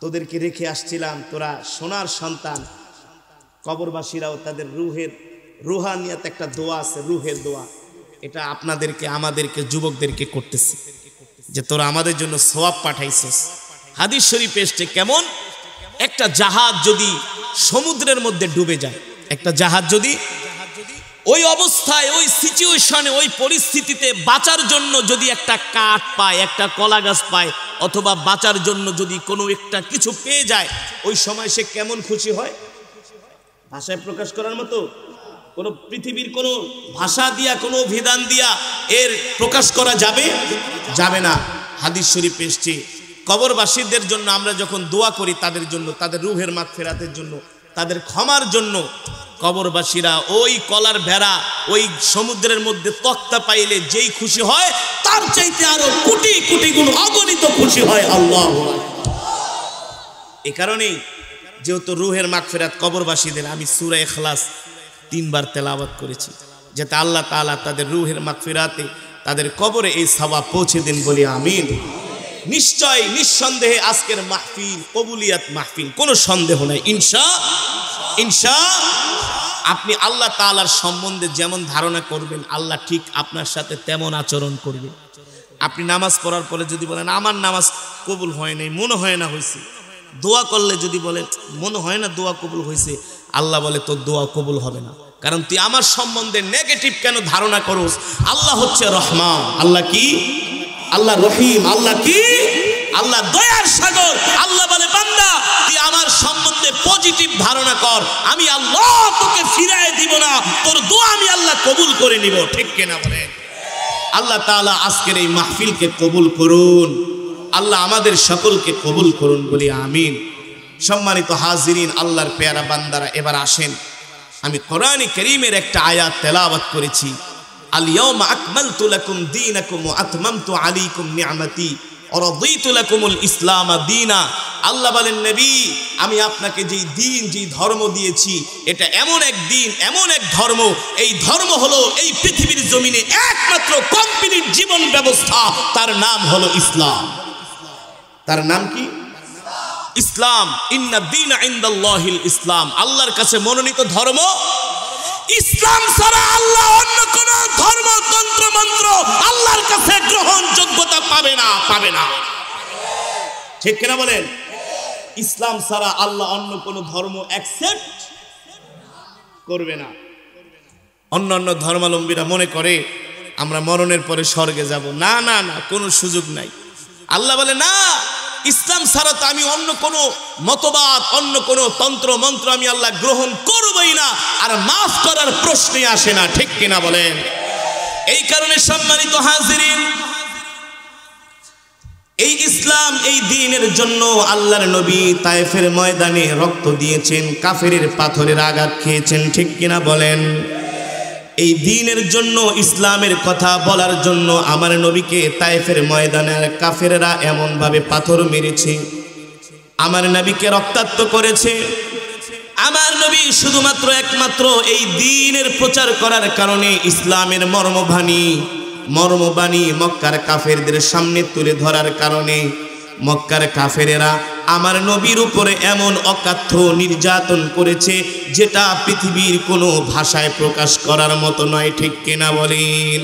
তোদেরকে রেখে আসছিলাম, তোরা সোনার সন্তান। কবরবাসীরাও তাদের রূহের রুহানিয়াত একটা দোয়া আছে, রূহের দোয়া, এটা আপনাদেরকে আমাদেরকে যুবকদেরকে করতেছে যে তোরা আমাদের জন্য সওয়াব পাঠাইছিস। হাদিস শরীফে এসেছে কেমন, একটা জাহাজ যদি সমুদ্রের মধ্যে ডুবে যায়, একটা জাহাজ যদি ওই অবস্থায়, ওই সিচুয়েশনে, ওই পরিস্থিতিতে বাঁচার জন্য যদি একটা কাঠ পায়, একটা কলা গাছ পায়, অথবা বাঁচার জন্য যদি কোনো একটা কিছু পেয়ে যায়, ওই সময় সে কেমন খুশি হয়? ভাষায় প্রকাশ করার মতো কোনো পৃথিবীর কোনো ভাষা দিয়া, কোনো অভিধান দিয়া এর প্রকাশ করা যাবে যাবে না। হাদিস শরীফে এসেছে কবরবাসীদের জন্য আমরা যখন দোয়া করি, তাদের জন্য, তাদের রূহের মাগফিরাতের জন্য, তাদের ক্ষমার জন্য, কবরবাসীরা ওই কলার ভেড়া, ওই সমুদ্রের মধ্যে তক্তা পাইলে যেই খুশি হয়, তার চাইতে আরো কোটি কোটি গুণ অগণিত খুশি হয়। আল্লাহু আকবার। এই কারণেই যেহেতু রূহের মাগফিরাত কবরবাসীদের, আমি সূরা ইখলাস 3 বার তেলাওয়াত করেছি, যাতে আল্লাহ তাআলা তাদের রূহের মাগফিরাতে, তাদের কবরে এই সওয়াব পৌঁছে দিন, বলি আমিন। নিশ্চয় নিঃসন্দেহে আজকের মাহফিল কবুলিয়াত মাহফিল, কোনো সন্দেহ নাই। ইনশা আপনি আল্লাহ তাআলার সম্বন্ধে যেমন ধারণা করবেন, আল্লাহ ঠিক আপনার সাথে তেমন আচরণ করবে। আপনি নামাজ পড়ার পরে যদি বলেন আমার নামাজ কবুল হয় নাই, মনে হয় না হয়েছে, দোয়া করলে যদি বলেন মনে হয় না দোয়া কবুল হয়েছে, আল্লাহ বলে তোর দোয়া কবুল হবে না, কারণ তুই আমার সম্বন্ধে নেগেটিভ কেন ধারণা করোস। আল্লাহ হচ্ছে রহমান, আল্লাহ কি? আল্লাহ রহিম, আল্লাহ কি? আল্লাহ দয়ার সাগর। আল্লাহ বলে বান্দা তুই আমার সম্বন্ধে পজিটিভ ধারণা কর, আমি আল্লাহ তোকে ফিরায় দিব না, তোর দোয়া আমি আল্লাহ কবুল করে নিব, ঠিক কিনা বলেন? আল্লাহ তাআলা আজকের এই মাহফিলকে কবুল করুন। আল্লাহ আমাদের সকলকে কবুল করুন বলি আমিন। সম্মানিত হাজিরিন, আল্লাহর পেয়ারা বান্দারা, এবার আসেন আমি কোরআন কারীমের একটা আয়াত তেলাওয়াত করেছি। আল ইয়াউমা আকমালতু লাকুম দীনাকুম ওয়া আতমামতু আলাইকুম নি'মাতি ওয়া রাদিতু লাকুমুল ইসলাম দীনা। আল্লাহ বলেন, নবী আমি আপনাকে যেই দিন যেই ধর্ম দিয়েছি এটা এমন এক দিন, এমন এক ধর্ম, এই ধর্ম হলো এই পৃথিবীর জমিনে একমাত্র কমপ্লিট জীবন ব্যবস্থা, তার নাম হলো ইসলাম। তার নাম কি? ইসলাম। ইন্না দীনা ইনদাল্লাহিল ইসলাম, আল্লাহর কাছে মনোনীত ধর্ম ইসলাম ছাড়া আল্লাহ অন্য কোন ধর্ম তন্ত্র মন্ত্র আল্লাহর কাছে গ্রহণযোগ্যতা পাবে না, পাবে না। ঠিক কিনা বলেন? ইসলাম ছাড়া আল্লাহ অন্য কোন ধর্ম অ্যাকসেপ্ট করবে না। অন্যান্য ধর্মাবলম্বীরা মনে করে আমরা মরণের পরে স্বর্গে যাব। না না না, কোনো সুযোগ নাই। আল্লাহ বলে না, ইসলাম ছাড়া তো আমি অন্য কোনো মতবাদ, অন্য কোনো তন্ত্র মন্ত্র আমি আল্লাহ গ্রহণ করবই না, আর মাফ করার প্রশ্নই আসে না। ঠিক কিনা বলেন? এই কারণে সম্মানিত হাজিরিন, এই ইসলাম, এই দ্বীনের জন্য আল্লাহর নবী তায়েফের ময়দানে রক্ত দিয়েছেন, কাফেরের পাথরের আঘাত খেয়েছেন। ঠিক কিনা বলেন? এই দ্বীনের জন্য, ইসলামের কথা বলার জন্য আমার নবীকে তায়েফের ময়দানের কাফেররা এমন ভাবে পাথর মেরেছে, আমার নবীকে রক্তাক্ত করেছে। আমার নবী শুধুমাত্র একমাত্র এই দ্বীনের প্রচার করার কারণে, ইসলামের মর্মবাণী মক্কার কাফেরদের সামনে তুলে ধরার কারণে মক্কার কাফেরেরা আমার নবীর উপরে এমন অকাথ্য নির্যাতন করেছে যেটা পৃথিবীর কোনো ভাষায় প্রকাশ করার মতো নয়। ঠিক কিনা বলেন?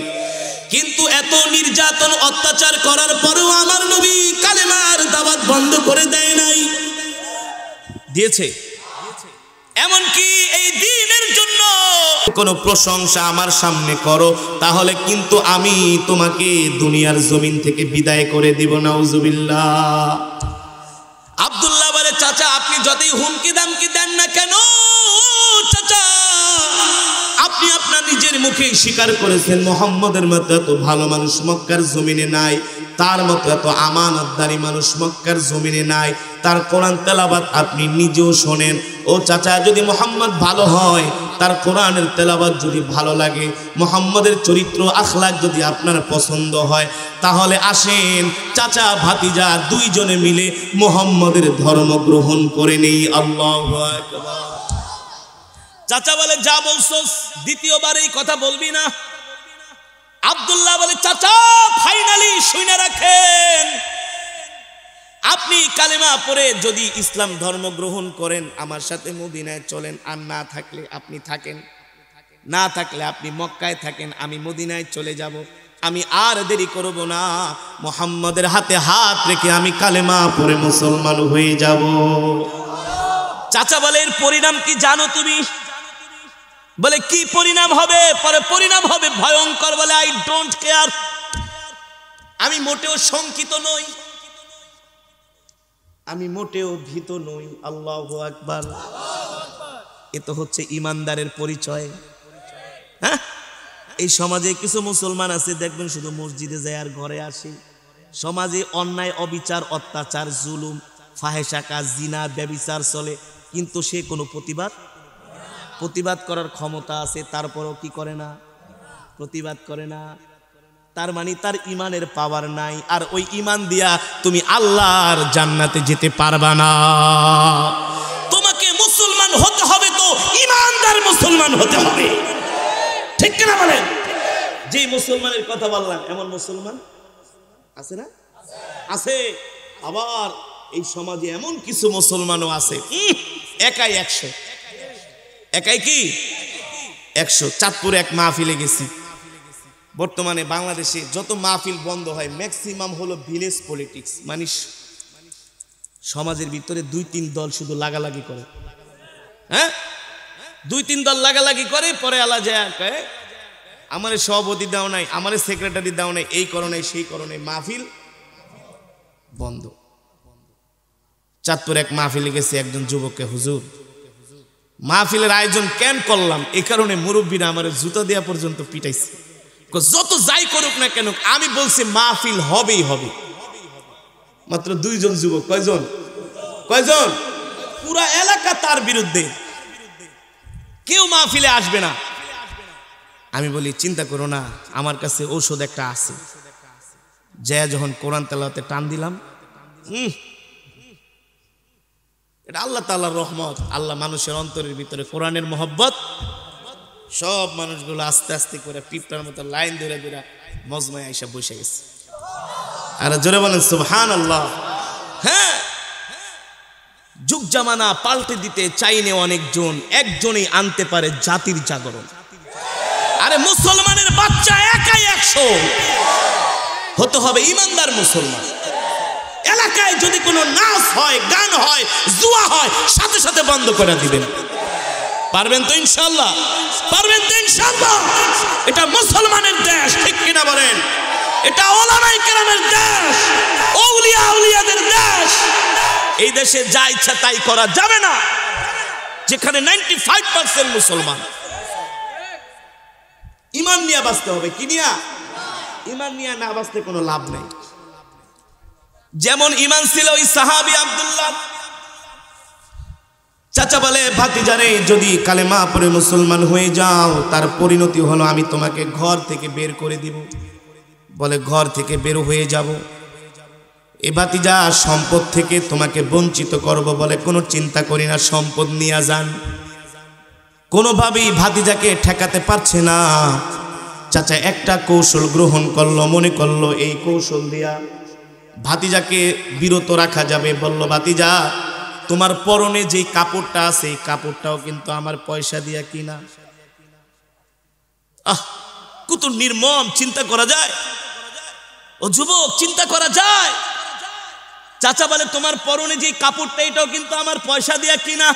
কিন্তু এত নির্যাতন অত্যাচার করার পরেও আমার নবী কালেমার দাওয়াত বন্ধ করে দেয় নাই, দিয়েছে। এমনকি এই দ্বীনের জন্য কোনো প্রশংসা আমার সামনে করো, তাহলে কিন্তু আমি তোমাকে দুনিয়ার জমিন থেকে বিদায় করে দিব। নাউজুবিল্লাহ। আব্দুল্লাহ বলে, চাচা আপনি যতই হুমকি দামকি দেন না কেন, চাচা আপনি আপনার নিজের মুখে স্বীকার করেছেন মুহাম্মদের মতো এত ভালো মানুষ মক্কার জমিনে নাই, তার মতো এত আমানতদারি মানুষ মক্কার জমিনে নাই, তার কোরআন তেলাওয়াত আপনি নিজেও শোনেন। ও চাচা, যদি মুহাম্মদ ভালো হয়, তার কোরআনের তেলাওয়াত যদি ভালো লাগে, মুহাম্মদের চরিত্র আখলাক যদি আপনার পছন্দ হয়, তাহলে আসেন চাচা ভাতিজা দুইজনে মিলে মুহাম্মদের ধর্ম গ্রহণ করে নেই। আল্লাহু আকবার। চাচা বলে, যা বলছস দ্বিতীয়বার এই কথা বলবি না। আব্দুল্লাহ বলে, চাচা ফাইনালি শুনে রাখেন, আপনি কালেমা পড়ে যদি ইসলাম ধর্ম গ্রহণ করেন, আমার সাথে মদিনায় চলেন, আর না থাকলে আপনি থাকেন, না থাকলে আপনি মক্কায় থাকেন, আমি মদিনায় চলে যাব। আমি আর দেরি করব না, মুহাম্মদের হাতে হাত রেখে আমি কালেমা পড়ে মুসলমান হয়ে যাব। চাচা বলে, এর পরিণাম কি জানো তুমি? বলে, কি পরিণাম হবে? পরে পরিণাম হবে ভয়ঙ্কর। বলে, আই ডোন্ট কেয়ার, আমি মোটেও শঙ্কিত নই, আমি মোটেও ভীত নই। আল্লাহু আকবার। এ তো হচ্ছে ইমানদারের পরিচয়। হ্যাঁ, এই সমাজে কিছু মুসলমান আছে দেখবেন শুধু মসজিদে যায় আর ঘরে আসে। সমাজে অন্যায়, অবিচার, অত্যাচার, জুলুম, ফাহেশা কাজ, জিনা, ব্যভিচার চলে, কিন্তু সে কোনো প্রতিবাদ করার ক্ষমতা আছে, তারপরও কি করে না? প্রতিবাদ করে না। তার মানে তার ইমানের পাওয়ার নাই, আর ওই ইমান দিয়া তুমি আল্লাহর জান্নাতে যেতে পারবা না। তোমাকে মুসলমান হতে হবে তো ইমানদার মুসলমান হতে হবে। ঠিক কিনা বলেন? যে মুসলমানের কথা বললাম, এমন মুসলমান আছে না? আছে। আবার এই সমাজে এমন কিছু মুসলমানও আছে একাই 100, একাই কি 100। চাঁদপুরে এক মাহফিলে গেছি। বর্তমানে বাংলাদেশে যত মাহফিল বন্ধ হয় ম্যাক্সিমাম হলো ভিলেজ পলিটিক্স, মানে সমাজের ভিতরে 2-3 দল শুধু লাগালাগি করে। হ্যাঁ, 2-3 দল লাগালাগি করে, পরে আলা যায় কয় আমারে সভাপতি দাও নাই, আমারে সেক্রেটারি দাও নাই, এই করো নাই, সেই করো নাই, মাহফিল বন্ধ। চাঁদপুর এক মাহফিলে গেছে, একজন যুবককে, হুজুর মাহফিলের আয়োজন কেন করলাম, এই কারণে মুরব্বীরা আমার জুতা দেওয়া পর্যন্ত পিটাইছে। যত যাই করুক না কেন, আমি বলছি মাহফিল হবেই হবে। মাত্র 2 জন যুবক। কয়জন? পুরা এলাকা তার বিরুদ্ধে, কেউ মাহফিলে আসবে না। আমি বলি চিন্তা করো না, আমার কাছে ঔষধ একটা আছে। জয়া যখন কোরআন তেলাওয়াতে টান দিলাম, এটা আল্লাহ তাআলার রহমত। আল্লাহ মানুষের অন্তরের ভিতরে কোরআনের মহব্বত, সব মানুষগুলো আস্তে আস্তে করে পিঁপড়ার মতো লাইন ধরে ধরে মজমায় আইসা বসে গেছে। আর জোরে বলেন সুবহানাল্লাহ। হ্যাঁ, যুগ জামানা পাল্টে দিতে চাইনে অনেকজন, একজনই আনতে পারে জাতির জাগরণ। আরে মুসলমানের বাচ্চা একাই 100 হতে হবে, ইমানদার মুসলমান। এলাকায় যদি কোনো নাচ হয়, গান হয়, জুয়া হয়, সাথে সাথে বন্ধ করে দিবেন। পারবেন তো ইনশাআল্লাহ? পারবেন তো ইনশাআল্লাহ? এটা মুসলমানের দেশ, ঠিক কিনা বলেন? এটা ওলামায়ে কেরামের দেশ, আউলিয়া আউলিয়াদের দেশ। এই দেশে যা ইচ্ছা তাই করা যাবে না, যেখানে 95% মুসলমান। ঈমান নিয়ে বাঁচতে হবে। কি নিয়ে? ঈমান নিয়ে না বাঁচতে কোনো লাভ নেই। যেমন ঈমান ছিল ওই সাহাবী আব্দুল্লাহ। চাচা বলে, ভাতিজারে যদি কালেমা পড়ে মুসলমান হয়ে যাও, তার পরিণতি হলো আমি তোমাকে ঘর থেকে বের করে দিব। বলে ঘর থেকে বের হয়ে যাব, এ ভাতিজা সম্পদ থেকে তোমাকে বঞ্চিত করব। বলে কোনো চিন্তা করি না, সম্পদ নিয়ে যান। কোনোভাবেই ভাতিজাকে ঠেকাতে পারছে না। চাচা একটা কৌশল গ্রহণ করলো, মনে করলো এই কৌশল দিয়া ভাতিজাকে বিরত রাখা যাবে। বলল, ভাতিজা তোমার পরনে যে কাপড়টা আছে, এই কাপড়টাও কিন্তু আমার পয়সা দিয়া কিনা। কত নির্মম, চিন্তা করা যায়? ও যুবক, চিন্তা করা যায়? চাচা বলে, তোমার পরনে যে কাপড়টা, এটাও কিন্তু আমার পয়সা দিয়া কিনা।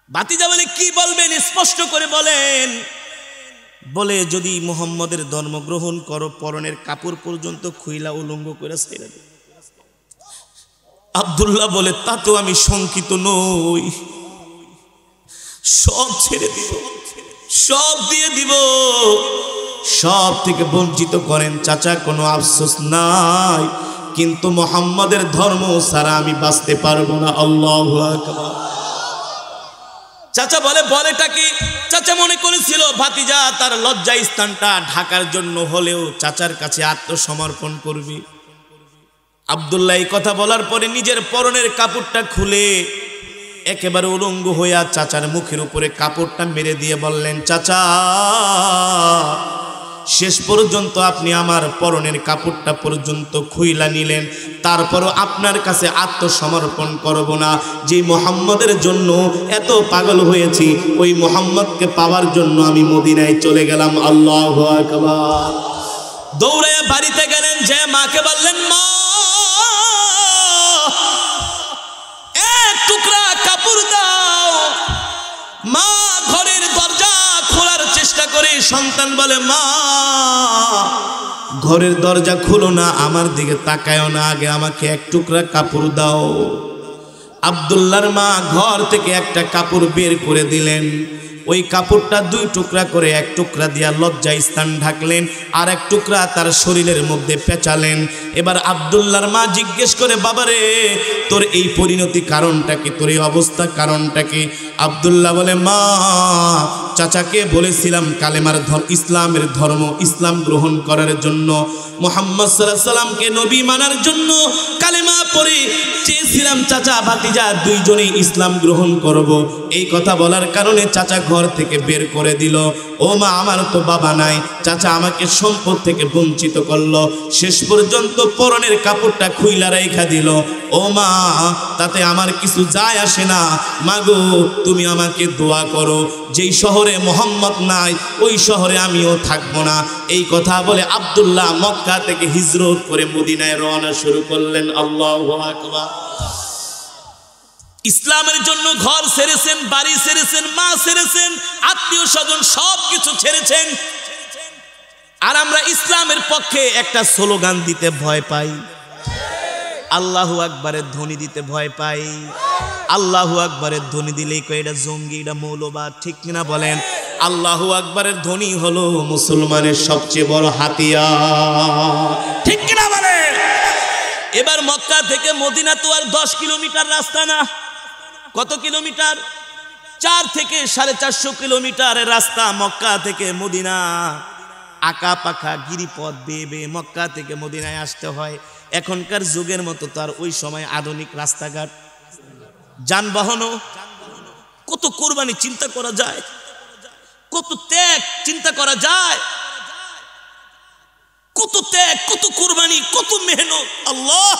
ভাতিজা বলে, কি বলবেন স্পষ্ট করে বলেন। বলে, যদি মুহাম্মদের ধর্ম গ্রহণ করো, পরনের কাপড় পর্যন্ত খুইলা উলঙ্গ করে ছেড়ে দেব। আব্দুল্লাহ বলে, তা তো আমি শঙ্কিত নই, সব ছেড়ে দিব, সব দিয়ে দিব, সব থেকে বঞ্চিত করেন চাচা, কোনো আফসোস নাই, কিন্তু মুহাম্মদের ধর্ম ছাড়া আমি বাঁচতে পারবো না। আল্লাহু আকবার। চাচা বলে, বলেটা কি? চাচা মনে করেছিল ভাতিজা তার লজ্জা স্থানটা ঢাকার জন্য হলেও চাচার কাছে আত্মসমর্পণ করবে। আব্দুল্লাহ এই কথা বলার পরে নিজের পরনের কাপড়টা খুলে একেবারে উলঙ্গ হইয়া চাচার মুখের উপরে কাপড়টা মেরে দিয়ে বললেন, চাচা শেষ পর্যন্ত আপনি আমার পরনের কাপড়টা পর্যন্ত খুইলা নিলেন, তারপরও আপনার কাছে আত্মসমর্পণ করব না। যে মুহাম্মদের জন্য এত পাগল হয়েছি, ওই মুহাম্মদকে পাওয়ার জন্য আমি মদিনায় চলে গেলাম। আল্লাহু আকবার। দৌড়ে বাড়িতে গেলেন, যে মাকে বললেন, মা এক টুকরা কাপড় দাও। মা ঘরের দরজা খোলার চেষ্টা করে, সন্তান বলে, মা ঘরের দরজা খুলো না, আমার দিকে তাকায়ও না, আগে আমাকে এক টুকরা কাপড় দাও। আব্দুল্লাহর মা ঘর থেকে একটা কাপড় বের করে দিলেন। ওই কাপড়টা 2 টুকরা করে, এক টুকরা দিয়া লজ্জা স্থান ঢাকলেন, আর এক টুকরা তার শরীরের মধ্যে পেঁচালেন। এবার আব্দুল্লাহর মা জিজ্ঞেস করে, বাবারে তোর এই পরিণতি কারণটা কি, তোর এই অবস্থা কারণটা কি? আব্দুল্লাহ বলে, মা চাচাকে বলেছিলাম কালেমার ইসলামের ধর্ম, ইসলাম গ্রহণ করার জন্য, মুহাম্মদ সাল্লাল্লাহু আলাইহি সাল্লামকে নবী মানার জন্য কালেমা পড়ে চেয়েছিলাম চাচা ভাতিজা দুইজনেই ইসলাম গ্রহণ করব। এই কথা বলার কারণে চাচা ঘর থেকে বের করে দিল। ও মা, আমার তো বাবা নাই, চাচা আমাকে সম্পদ থেকে বঞ্চিত করলো, শেষ পর্যন্ত পরনের কাপড়টা খুইলা রাইখা দিল। ও মা, তাতে আমার কিছু যায় আসে না, মাগো তুমি আমাকে দোয়া করো, যেই শহরে মুহাম্মদ নাই ওই শহরে আমিও থাকবো না। এই কথা বলে আব্দুল্লাহ মক্কা থেকে হিজরত করে মদিনায় রওনা শুরু করলেন। আল্লাহু আকবার। ইসলামের জন্য ঘর ছেড়েছেন, বাড়ি ছেড়েছেন, মা ছেড়েছেন, আত্মীয় স্বজন সব কিছু ছেড়েছেন। আর আমরা ইসলামের পক্ষে একটা স্লোগান দিতে ভয় পাই, আল্লাহু আকবারের ধ্বনি দিতে ভয় পাই। আল্লাহু আকবারের ধ্বনি দিলেই কয় এটা জঙ্গি, এটা মৌলবাদ, ঠিক কিনা বলেন? আল্লাহু আকবারের ধ্বনি হলো মুসলমানের সবচেয়ে বড় হাতিয়ার, ঠিক কিনা বলেন? এবার মক্কা থেকে মদিনা তো আর 10 কিলোমিটার রাস্তা না, কত কিলোমিটার? 4 থেকে 450 কিলোমিটারের রাস্তা মক্কা থেকে মদিনা। আঁকা পাখা গিরিপথ বেয়ে বেয়ে মক্কা থেকে মদিনায় আসতে হয়। এখনকার যুগের মতো তার ওই সময় আধুনিক রাস্তাঘাট, যানবাহনও। কত কোরবানি চিন্তা করা যায়, কত ত্যাগ চিন্তা করা যায়, কত ত্যাগ, কত কোরবানি, কত মেহনত। আল্লাহ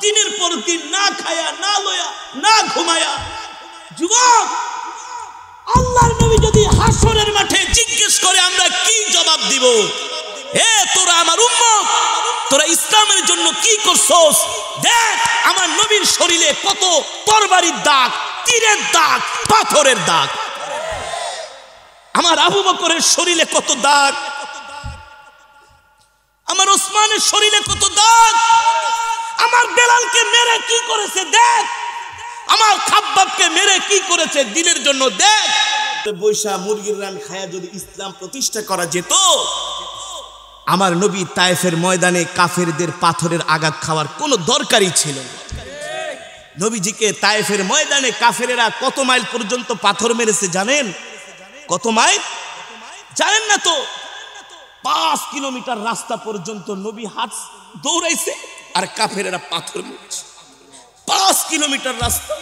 দিনের পর দিন না খায়া, না লয়া, না ঘুমায়া। যুবক, আল্লাহর নবী যদি হাসরের মাঠে জিজ্ঞেস করে আমরা কি জবাব দিব? হে তোরা আমার উম্মত, তোরা ইসলামের জন্য কি করছস? দেখ আমার নবীর শরীরে কত তরবারির দাগ, তীরের দাগ, পাথরের দাগ। আমার আবু বকরের শরীরে কত দাগ, আমার ওসমানের শরীরে কত দাগ। আমার বেলালকে মেরে কি করেছে দেখ, আমার খাব্বাবকে মেরে কি করেছে দিনের জন্য দেখ। বৈশা মুরগির রান খায়া যদি ইসলাম প্রতিষ্ঠা করা যেত, আমার নবী তায়েফের ময়দানে কাফেরদের পাথরের আঘাত খাওয়ার কোনো দরকারই ছিল না। নবীজিকে তায়েফের ময়দানে কাফেরেরা কত মাইল পর্যন্ত পাথর মেরেছে জানেন? কত মাইল জানেন না তো? 5 কিলোমিটার রাস্তা পর্যন্ত নবী হাত দৌড়াইছে আর কাফেরেরা পাথর মেরেছে। 5 কিলোমিটার রাস্তা।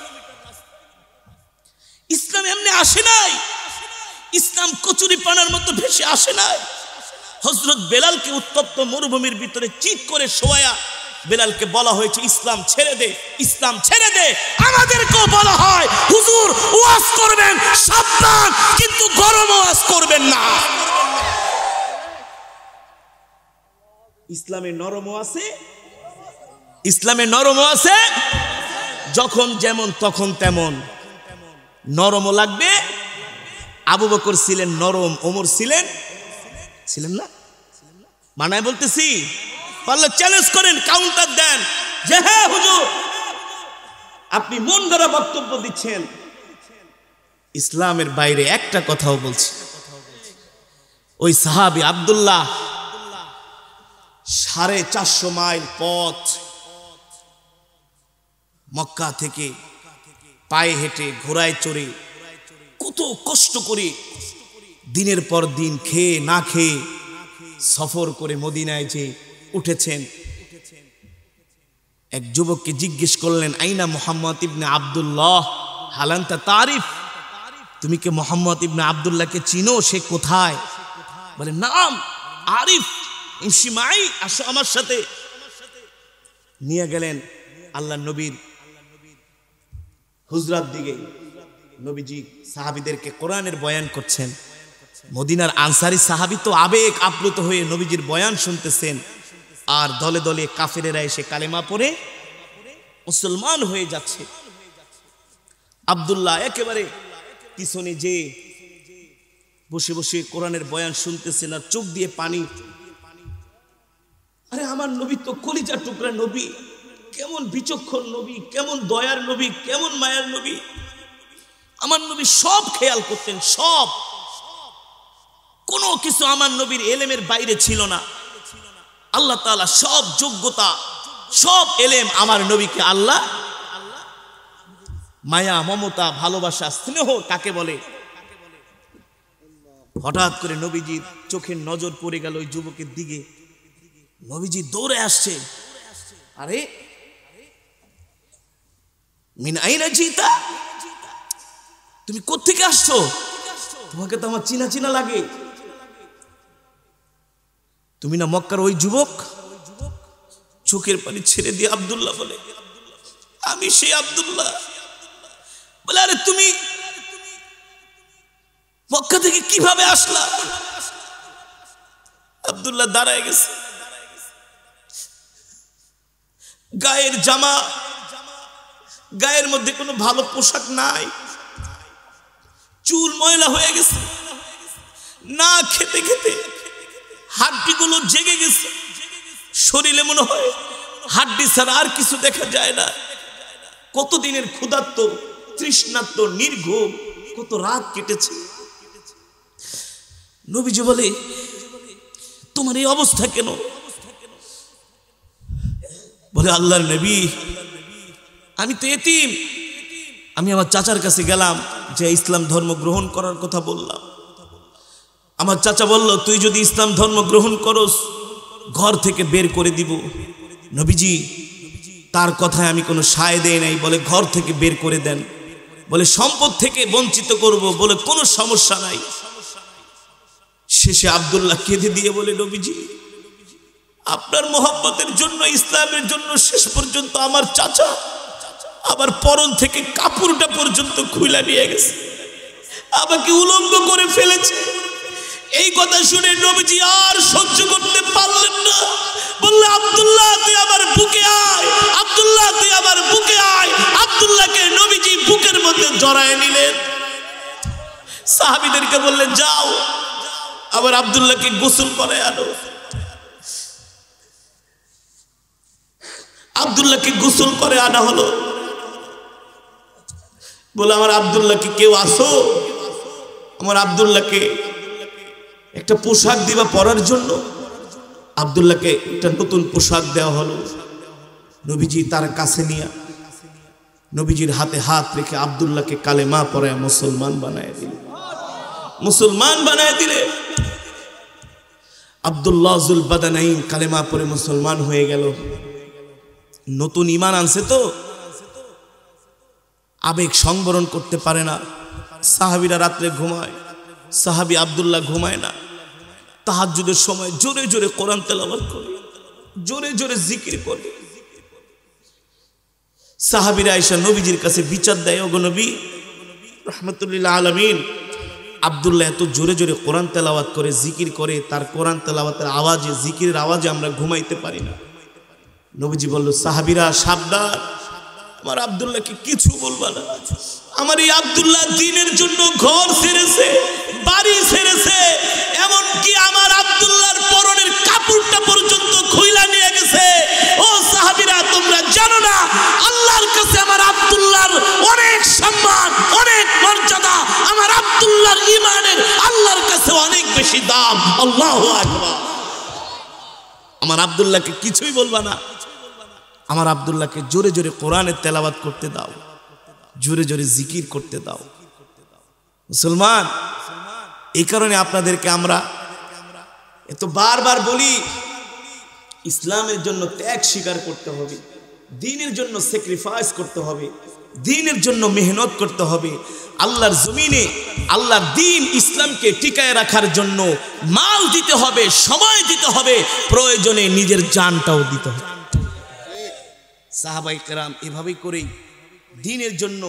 ইসলাম এমনি আসে নাই, ইসলাম কচুরি পানার মতো ভেসে আসে নাই। হযরত বেলালকে উত্তপ্ত মরুভূমির ভিতরে চিৎ করে শোয়া বেলালকে বলা হয়েছে ইসলাম ছেড়ে দে, ইসলাম ছেড়ে দে। আমাদেরকেও বলা হয় হুজুর ওয়াজ করবেন সাবধান, কিন্তু গরম ওয়াজ করবেন না। ইসলামে নরমও আছে, ইসলামে নরমও আছে। যখন যেমন তখন তেমন। নরমও লাগবে। আবু বকর ছিলেন নরম, ওমর ছিলেন না? মানায় বলতেছি, পারলে চ্যালেঞ্জ করেন, কাউন্টার দেন যে হ্যাঁ হুজুর আপনি মন গড়া বক্তব্য দিচ্ছেন। ইসলামের বাইরে একটা কথাও বলছি। ওই সাহাবী আব্দুল্লাহ 450 মাইল পথ মক্কা থেকে পায়ে হেঁটে, ঘোড়ায় চড়ে, কত কষ্ট করে দিনের পর দিন খেয়ে না খেয়ে সফর করে মদিনায় যে উঠেছেন। এক যুবককে জিজ্ঞেস করলেন আইনা মুহাম্মদ ইবনে আব্দুল্লাহ হালান্তা তারিফ, তুমি কি মুহাম্মদ ইবনে আব্দুল্লাহকে চিনো? সে কোথায়? বলে নাম আরিফ, ইমশি মাই, আসো আমার সাথে। নিয়ে গেলেন আল্লাহ নবীর হুজরাত দিকে। নবীজি সাহাবীদেরকে কোরআনের বয়ান করছেন। মদিনার আনসারী সাহাবী তো আবেগ আপ্লুত হয়ে নবীজির বয়ান শুনতেছেন, আর দলে দলে কাফেরেরা এসে কালেমা পড়ে মুসলমান হয়ে যাচ্ছে। আব্দুল্লাহ একেবারে পিছনে যে বসে বসে কোরআনের বয়ান শুনতেছেন আর চোখ দিয়ে পানি। আরে আমার নবী তো কলিজার টুকরা নবী, কেমন বিচক্ষণ নবী, কেমন দয়ার নবী, কেমন মায়ার নবী। আমার নবী সব খেয়াল করতেন, সব, কোনো কিছু আমার নবীর এলেমের বাইরে ছিল না। আল্লাহ তাআলা সব যোগ্যতা, সব এলেম আমার নবীকে আল্লাহ মায়া, মমতা, ভালোবাসা, স্নেহ কাকে বলে। হঠাৎ করে নবীজির চোখের নজর পড়ে গেল ওই যুবকের দিকে। নবীজি দৌড়ে আসছে। আরে মিন আইনা জিতা, তুমি কোত্থেকে আসছো? তোমাকে তো আমার চিনা চিনা লাগে। তুমি না মক্কার ওই যুবক? চোখের পানি ছেড়ে দিয়ে আব্দুল্লাহ বলে আমি সেই আব্দুল্লাহ। বলে আরে তুমি মক্কা থেকে কিভাবে আসলা? আব্দুল্লাহ দাঁড়ায় গেছে, গায়ের জামা, গায়ের মধ্যে কোনো ভালো পোশাক নাই, চুল ময়লা হয়ে গেছে, না খেতে খেতে হাড্ডিগুলো জেগে গেছে, শরীরে মনে হয় হাড্ডি ছাড়া আর কিছু দেখা যায় না। কতদিনের ক্ষুধার্ত, তৃষ্ণার্ত, নির্ঘুম, কত রাত কেটেছে। নবীজি বলে তোমার এই অবস্থা কেন? বলে আল্লাহর নবী আমি তো এতিম, আমি আমার চাচার কাছে গেলাম, যে ইসলাম ধর্ম গ্রহণ করার কথা বললাম। আমার চাচা বলল তুই যদি ইসলাম ধর্ম গ্রহণ করস ঘর থেকে বের করে দিব। নবীজি তার কথায় আমি কোনো সায় দেই নাই, বলে ঘর থেকে বের করে দেন, বলে সম্পদ থেকে বঞ্চিত করব, বলে কোনো সমস্যা নাই। শেষে আব্দুল্লাহ কেঁদে দিয়ে বলে নবীজি আপনার মোহাম্মদের জন্য, ইসলামের জন্য শেষ পর্যন্ত আমার চাচা আবার পরন থেকে কাপড়টা পর্যন্ত খুলে নিয়ে গেছে, আমাকে উলঙ্গ করে ফেলেছে। এই কথা শুনে নবীজি আর সহ্য করতে পারলেন না, বললে আব্দুল্লাহ তুই আমার বুকে আয়, আব্দুল্লাহ তুই আমার বুকে আয়। আব্দুল্লাহকে নবীজি বুকের মধ্যে জড়ায় নিলেন। সাহাবীদেরকে বললেন যাও আবার আব্দুল্লাহকে গোসল করে আনো। আব্দুল্লাহকে গোসল করে আনা হলো। বলে আমার আব্দুল্লাহকে কেউ আসো, আমার আব্দুল্লাহকে একটা পোশাক দিবা পরার জন্য। আব্দুল্লাহকে একটা নতুন পোশাক দেওয়া হলো। নবীজি তার কাছে নিয়ে নবীজির হাতে হাত রেখে আব্দুল্লাহকে কালেমা পড়ায় মুসলমান বানায় দিলে, মুসলমান বানায় দিলে। আব্দুল্লাহ জুল বাদানাইন কালেমা পড়ে মুসলমান হয়ে গেল। নতুন ঈমান আনছে তো আবেগ সংবরণ করতে পারে না। সাহাবীরা রাত্রে ঘুমায়, সাহাবী আব্দুল্লাহ ঘুমায় না। তাহাজ্জুদের সময় জোরে জোরে কোরআন তেলাওয়াত করে, জোরে জোরে জিকির করে। সাহাবীরা আয়েশা নবীজির কাছে বিচার দেয়, ওগো নবী রাহমাতুল্লিল আলামিন আব্দুল্লাহ এত জোরে জোরে কোরআন তেলাওয়াত করে, জিকির করে, তার কোরআন তেলাওয়াতের আওয়াজে, জিকিরের আওয়াজে আমরা ঘুমাইতে পারি না। নবীজি বলল সাহাবীরা সাবধান, আমার আব্দুল্লাহকে কিছু বলবা না। আমার এই আব্দুল্লাহ দ্বীনের জন্য ঘর ছেড়েছে, বাড়ি ছেড়েছে, এমনকি আমার আব্দুল্লাহর পরনের কাপড়টা পর্যন্ত খুইলা নিয়ে গেছে। ও সাহাবীরা তোমরা জানো না আল্লাহর কাছে আমার আব্দুল্লাহর অনেক সম্মান, অনেক মর্যাদা, আমার আব্দুল্লাহর ঈমানের আল্লাহর কাছে অনেক বেশি দাম। আল্লাহু আকবার। আমার আব্দুল্লাহকে কিছুই বলবা না, আমার আব্দুল্লাহকে জোরে জোরে কোরআনের তেলাওয়াত করতে দাও, জোরে জোরে জিকির করতে দাও। মুসলমান, এই কারণে আপনাদেরকে আমরা এত বারবার বলি ইসলামের জন্য ত্যাগ স্বীকার করতে হবে, দ্বীনের জন্য স্যাক্রিফাইস করতে হবে, দ্বীনের জন্য মেহনত করতে হবে। আল্লাহর জমিনে আল্লাহর দ্বীন ইসলামকে টিকায় রাখার জন্য মাল দিতে হবে, সময় দিতে হবে, প্রয়োজনে নিজের জানটাও দিতে হবে। সাহাবায়ে কেরাম এভাবেই করেই দ্বীনের জন্য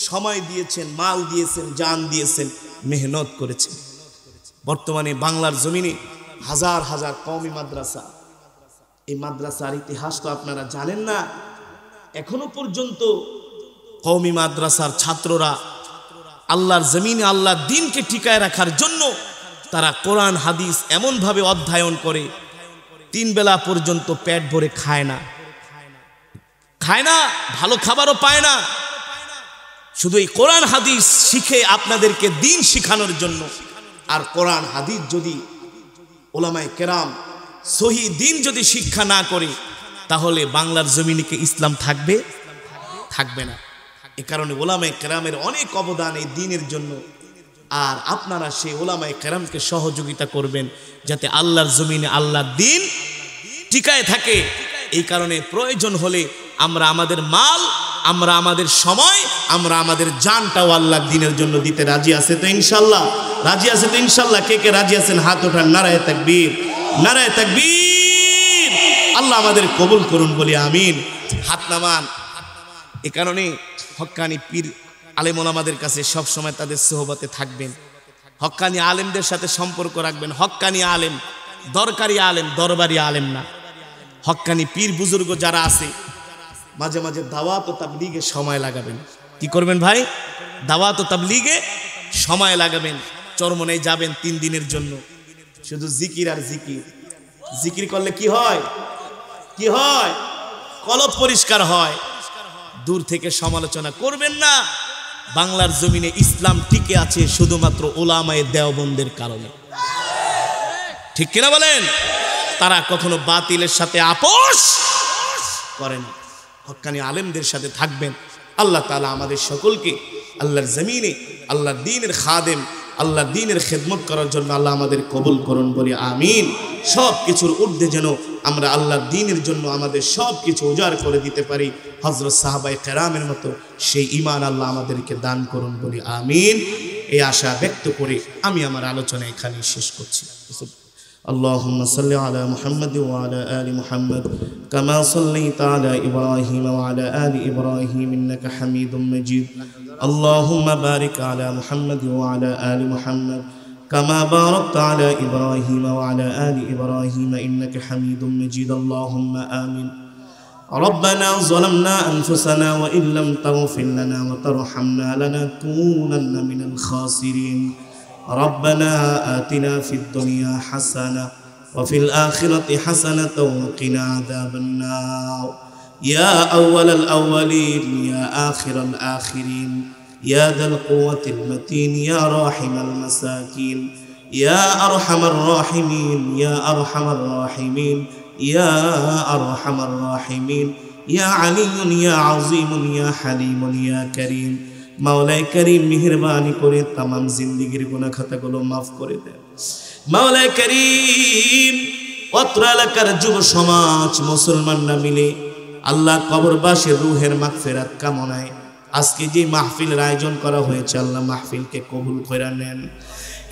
সময় দিয়েছেন, মাল দিয়েছেন, জান দিয়েছেন, মেহনত করেছেন। বর্তমানে বাংলার জমিনে হাজার হাজার কওমি মাদ্রাসা, এই মাদ্রাসার ইতিহাস তো আপনারা জানেন না। এখনো পর্যন্ত কওমি মাদ্রাসার ছাত্ররা আল্লাহর জমিনে আল্লাহর দ্বীনকে টিকায় রাখার জন্য তারা কোরআন হাদিস এমনভাবে অধ্যয়ন করে 3 বেলা পর্যন্ত পেট ভরে খায় না, ভালো খাবারও পায় না, শুধু এই কোরআন হাদিস শিখে আপনাদেরকে দ্বীন শিখানোর জন্য। আর কোরআন হাদিস যদি উলামায়ে কেরাম সহি দ্বীন যদি শিক্ষা না করে, তাহলে বাংলার জমিনে কি ইসলাম থাকবে? থাকবে না। এ কারণে উলামায়ে কেরামের অনেক অবদান এই দ্বীনের জন্য। আর আপনারা সেই উলামায়ে কেরামকে সহযোগিতা করবেন যাতে আল্লাহর জমিনে আল্লাহর দ্বীন টিকায় থাকে। এই কারণে প্রয়োজন হলে আমরা আমাদের মাল, আমরা আমাদের সময়, আমরা আমাদের জানটাও আল্লাহর দ্বীনের জন্য দিতে রাজি আছে তো ইনশাআল্লাহ? রাজি আছে তো ইনশাআল্লাহ? কে কে রাজি আছেন হাত ওঠান। নারায়ে তাকবীর, নারায়ে তাকবীর। আল্লাহ আমাদের কবুল করুন বলি আমিন। হাত নামান। এ কারণে হক্কানি পীর আলেম ওলামাদের কাছে সব সময় তাদের সোহবতে থাকবেন, হক্কানি আলেমদের সাথে সম্পর্ক রাখবেন। হক্কানি আলেম দরকারি আলেম, দরবারি আলেম না। হক্কানি পীর বুজুর্গ যারা আছে মাঝে মাঝে দাওয়াত ও তাবলীগে সময় লাগাবেন। কি করবেন ভাই? দাওয়াত ও তাবলীগে সময় লাগাবেন। চরমনায় যাবেন 3 দিনের জন্য, শুধু জিকির আর জিকির। জিকির করলে কি হয়? কি হয়? কলব পরিষ্কার হয়। দূর থেকে সমালোচনা করবেন না। বাংলার জমিনে ইসলাম টিকে আছে শুধুমাত্র উলামায়ে দেওবন্দের কারণে। ঠিক কিনা বলেন? তারা কখনো বাতিলের সাথে আপোষ করেন, হক্কানি আলেমদের সাথে থাকবেন। আল্লাহ তাআলা আমাদের সকলকে আল্লাহর জমিনে আল্লাহর দ্বীনের খাদেম, আল্লাহর দ্বীনের খেদমত করার জন্য আল্লাহ আমাদের কবুল করুন, বলি আমিন। সব কিছুর ঊর্ধ্বে যেন আমরা আল্লাহর দ্বীনের জন্য আমাদের সব কিছু উজাড় করে দিতে পারি হযরত সাহাবায়ে কেরামের মতো, সেই ঈমান আল্লাহ আমাদেরকে দান করুন, বলি আমিন। এই আশা ব্যক্ত করে আমি আমার আলোচনা এখানেই শেষ করছি। اللهم صل على محمد وعلى آل محمد كما صليت على إبراهيم وعلى آل إبراهيم إنك حميد مجيد. اللهم بارك على محمد وعلى آل محمد كما باركت على إبراهيم وعلى آل إبراهيم إنك حميد مجيد. اللهم آمين. ربنا ظلمنا أنفسنا وإن لم تغفر لنا وترحمنا لنكونن من الخاسرين. ربنا آتنا في الدنيا حسنة وفي الآخرة حسنة وقنا عذاب النار. يا أول الأولين يا آخر الآخرين يا ذا القوة المتين يا راحم المساكين يا أرحم الراحمين يا أرحم الراحمين يا أرحم الراحمين يا علي يا عظيم يا حليم يا كريم. মাওলাই করিম মেহেরবানি করে तमाम জিন্দেগীর গুনাহ খাতাগুলো maaf করে দেন। মাওলাই করিম অত্র এলাকার যুব সমাজ মুসলমানরা মিলে আল্লাহ কবরবাসীর রূহের মাগফিরাত কামনায় আজকে যে মাহফিলের আয়োজন করা হয়েছে, আল্লাহ মাহফিলকে কবুল করে নেন।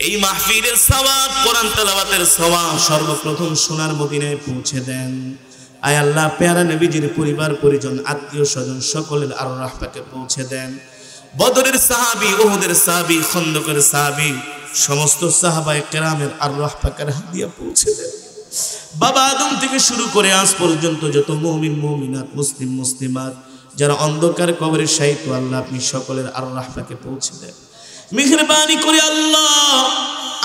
এই মাহফিলের সওয়াব, কোরআন তেলাওয়াতের সওয়াব সর্বপ্রথম সোনার মদিনায় পৌঁছে দেন। আয় আল্লাহ প্যারা নবীজির পরিবার পরিজন আত্মীয় স্বজন সকলের আরওয়াহ পাকে পৌঁছে দেন। বদরের সাহাবী, উহুদের সাহাবী, খন্দকের সাহাবী সমস্ত সাহাবায়ে কেরামের আরওয়াহ পাকের হাদিয়া পৌঁছে দেন। বাবা আদম থেকে শুরু করে আজ পর্যন্ত যত মুমিন মুমিনাত মুসলিম মুসলিমাত যারা অন্ধকার কবরে শায়িত, আল্লাহ আপনি সকলের আরওয়াহ পাকে পৌঁছে দেন। মেহেরবানি করে আল্লাহ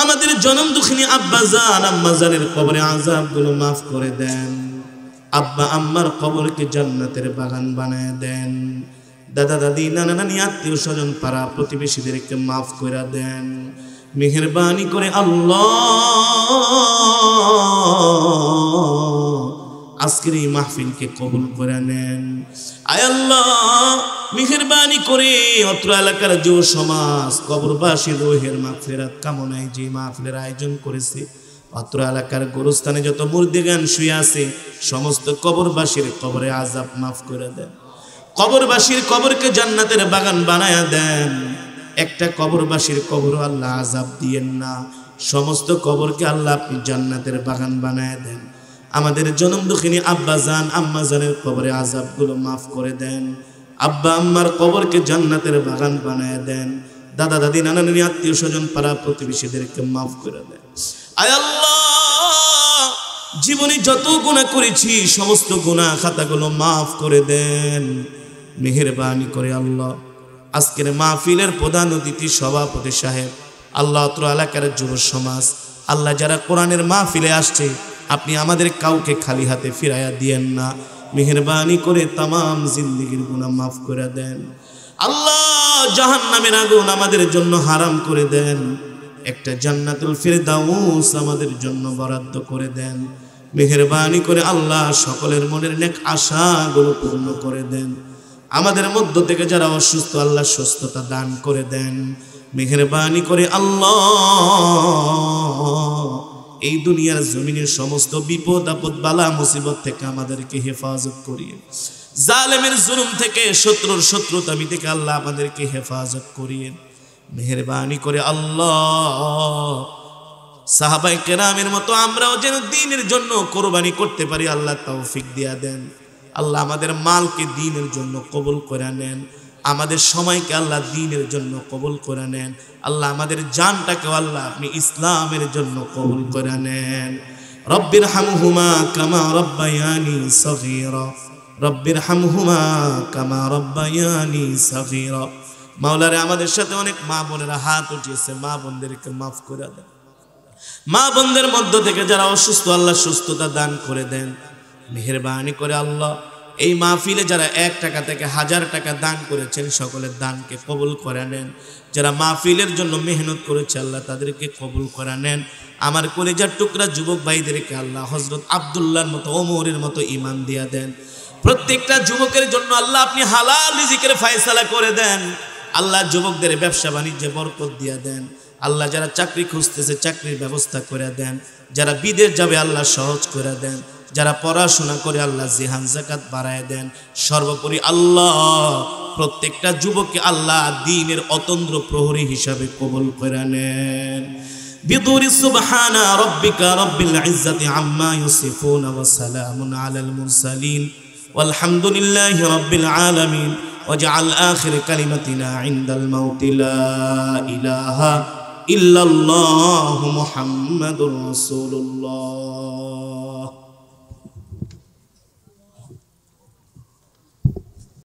আমাদের জনম দুঃখিনী আব্বা জান আম্মা জানের কবরে আযাবগুলো maaf করে দেন। আব্বা আম্মার কবরকে জান্নাতের বাগান বানায় দেন। দাদা দাদি নানা নানি আত্মীয় স্বজন পাড়া প্রতিবেশীদেরকে maaf করে দেন। মেহেরবানি করে আল্লাহ আজকের এই মাহফিলকে কবুল করে নেন। আয় আল্লাহ মেহেরবানি করে অত্র এলাকার যুব সমাজ কবরবাসী রূহের মাগফিরাত কামনায় যে মাহফিলের আয়োজন করেছে, অত্র এলাকার গোরস্থানে যত মুর্দিগান শুয়ে আছে সমস্ত কবরবাসীর কবরে আযাব maaf করে দেন। কবরবাসীর কবরকে জান্নাতের বাগান বানায়া দেন। একটা কবরবাসীর কবর আল্লাহ আযাব দিয়েন না, সমস্ত কবরকে আল্লাহ আপনি জান্নাতের বাগান বানায়া দেন। আমাদের জনম দুঃখিনী আব্বা জান আম্মা জানের কবরে আযাবগুলো maaf করে দেন। আব্বা আম্মার কবরকে জান্নাতের বাগান বানায়া দেন। দাদা দাদি নানা নানি আত্মীয় স্বজন পাড়া প্রতিবেশীদেরকে maaf করে দেন। আয় আল্লাহ জীবনে যত গুনাহ করেছি সমস্ত গুনাহ খাতাগুলো maaf করে দেন। মেহেরবানি করে আল্লাহ আজকের মাহফিলের প্রধান অতিথি সভাপতি সাহেব, আল্লাহ অত্র এলাকার যুব সমাজ, আল্লাহ যারা কোরআনের মাহফিলে আসছে আপনি আমাদের কাউকে খালি হাতে ফিরাইয়া দিয়েন না। মেহেরবানি করে तमाम জিন্দেগীর গুনাহ maaf করে দেন। আল্লাহ জাহান্নামের আগুন আমাদের জন্য হারাম করে দেন। একটা জান্নাতুল ফিরদাউস আমাদের জন্য বরাদ্দ করে দেন। মেহেরবানি করে আল্লাহ সকলের মনের নেক আশাগুলো পূর্ণ করে দেন। আমাদের মধ্য থেকে যারা অসুস্থ আল্লাহ সুস্থতা দান করে দেন। মেহেরবানি করে আল্লাহ এই দুনিয়ার জমিনের সমস্ত বিপদ আপদ বালা মুসিবত থেকে আমাদেরকে হেফাজত করিয়ে, জালেমের জুলুম থেকে শত্রুর শত্রুতামি থেকে আল্লাহ আমাদেরকে হেফাজত করিয়ে। মেহেরবানি করে আল্লাহ সাহাবায়ে কেরামের মতো আমরাও যেন দ্বীনের জন্য কোরবানি করতে পারি আল্লাহ তৌফিক দিয়া দেন। আল্লাহ আমাদের মালকে দ্বীনের জন্য কবুল করে নেন। আমাদের সময়কে আল্লাহ দ্বীনের জন্য কবুল করে নেন। আল্লাহ আমাদের জানটাকে আল্লাহ আপনি ইসলামের জন্য কবুল করে নেন। রব্বির হামহুমা কামা রব্বায়ানি সগীরা, রব্বির হামহুমা কামা রব্বায়ানি সগীরা। মাওলারে আমাদের সাথে অনেক মা বোনেরা হাত উঠিয়েছে, মা বোনদেরকে maaf করে দেন। মা বোনদের মধ্য থেকে যারা অসুস্থ আল্লাহ সুস্থতা দান করে দেন। মেহেরবানি করে আল্লাহ এই মাহফিলে যারা 1 টাকা থেকে 1000 টাকা দান করেছেন সকলের দানকে কবুল করে নেন। যারা মাহফিলের জন্য মেহনত করেছে আল্লাহ তাদেরকে কবুল করে নেন। আমার কলিজার টুকরা যুবক ভাইদেরকে আল্লাহ হযরত আব্দুল্লাহর মতো ওমরের মতো ঈমান দিয়া দেন। প্রত্যেকটা যুবকের জন্য আল্লাহ আপনি হালাল রিজিকের ফয়সালা করে দেন। আল্লাহ যুবকদের ব্যবসা বাণিজ্যে বরকত দিয়ে দেন। আল্লাহ যারা চাকরি খুঁজতেছে চাকরির ব্যবস্থা করে দেন। যারা বিদেশ যাবে আল্লাহ সহজ করে দেন। যারা পড়াশোনা করে আল্লাহ জিহাদ যাকাত বাড়ায় দেন। সর্বোপরি আল্লাহ প্রত্যেকটা যুবককে আল্লাহ দ্বীনের অতন্দ্র প্রহরী হিসাবে কবুল করে নেন। বিদুরি সুবহানা রাব্বিকা রাব্বিল ইজ্জাতি আম্মা ইয়াসিফুন ওয়া সালামুন আলাল মুরসালিন والحمد لله رب العالمين واجعل آخر كلمتنا عند الموت لا إله إلا الله محمد رسول الله.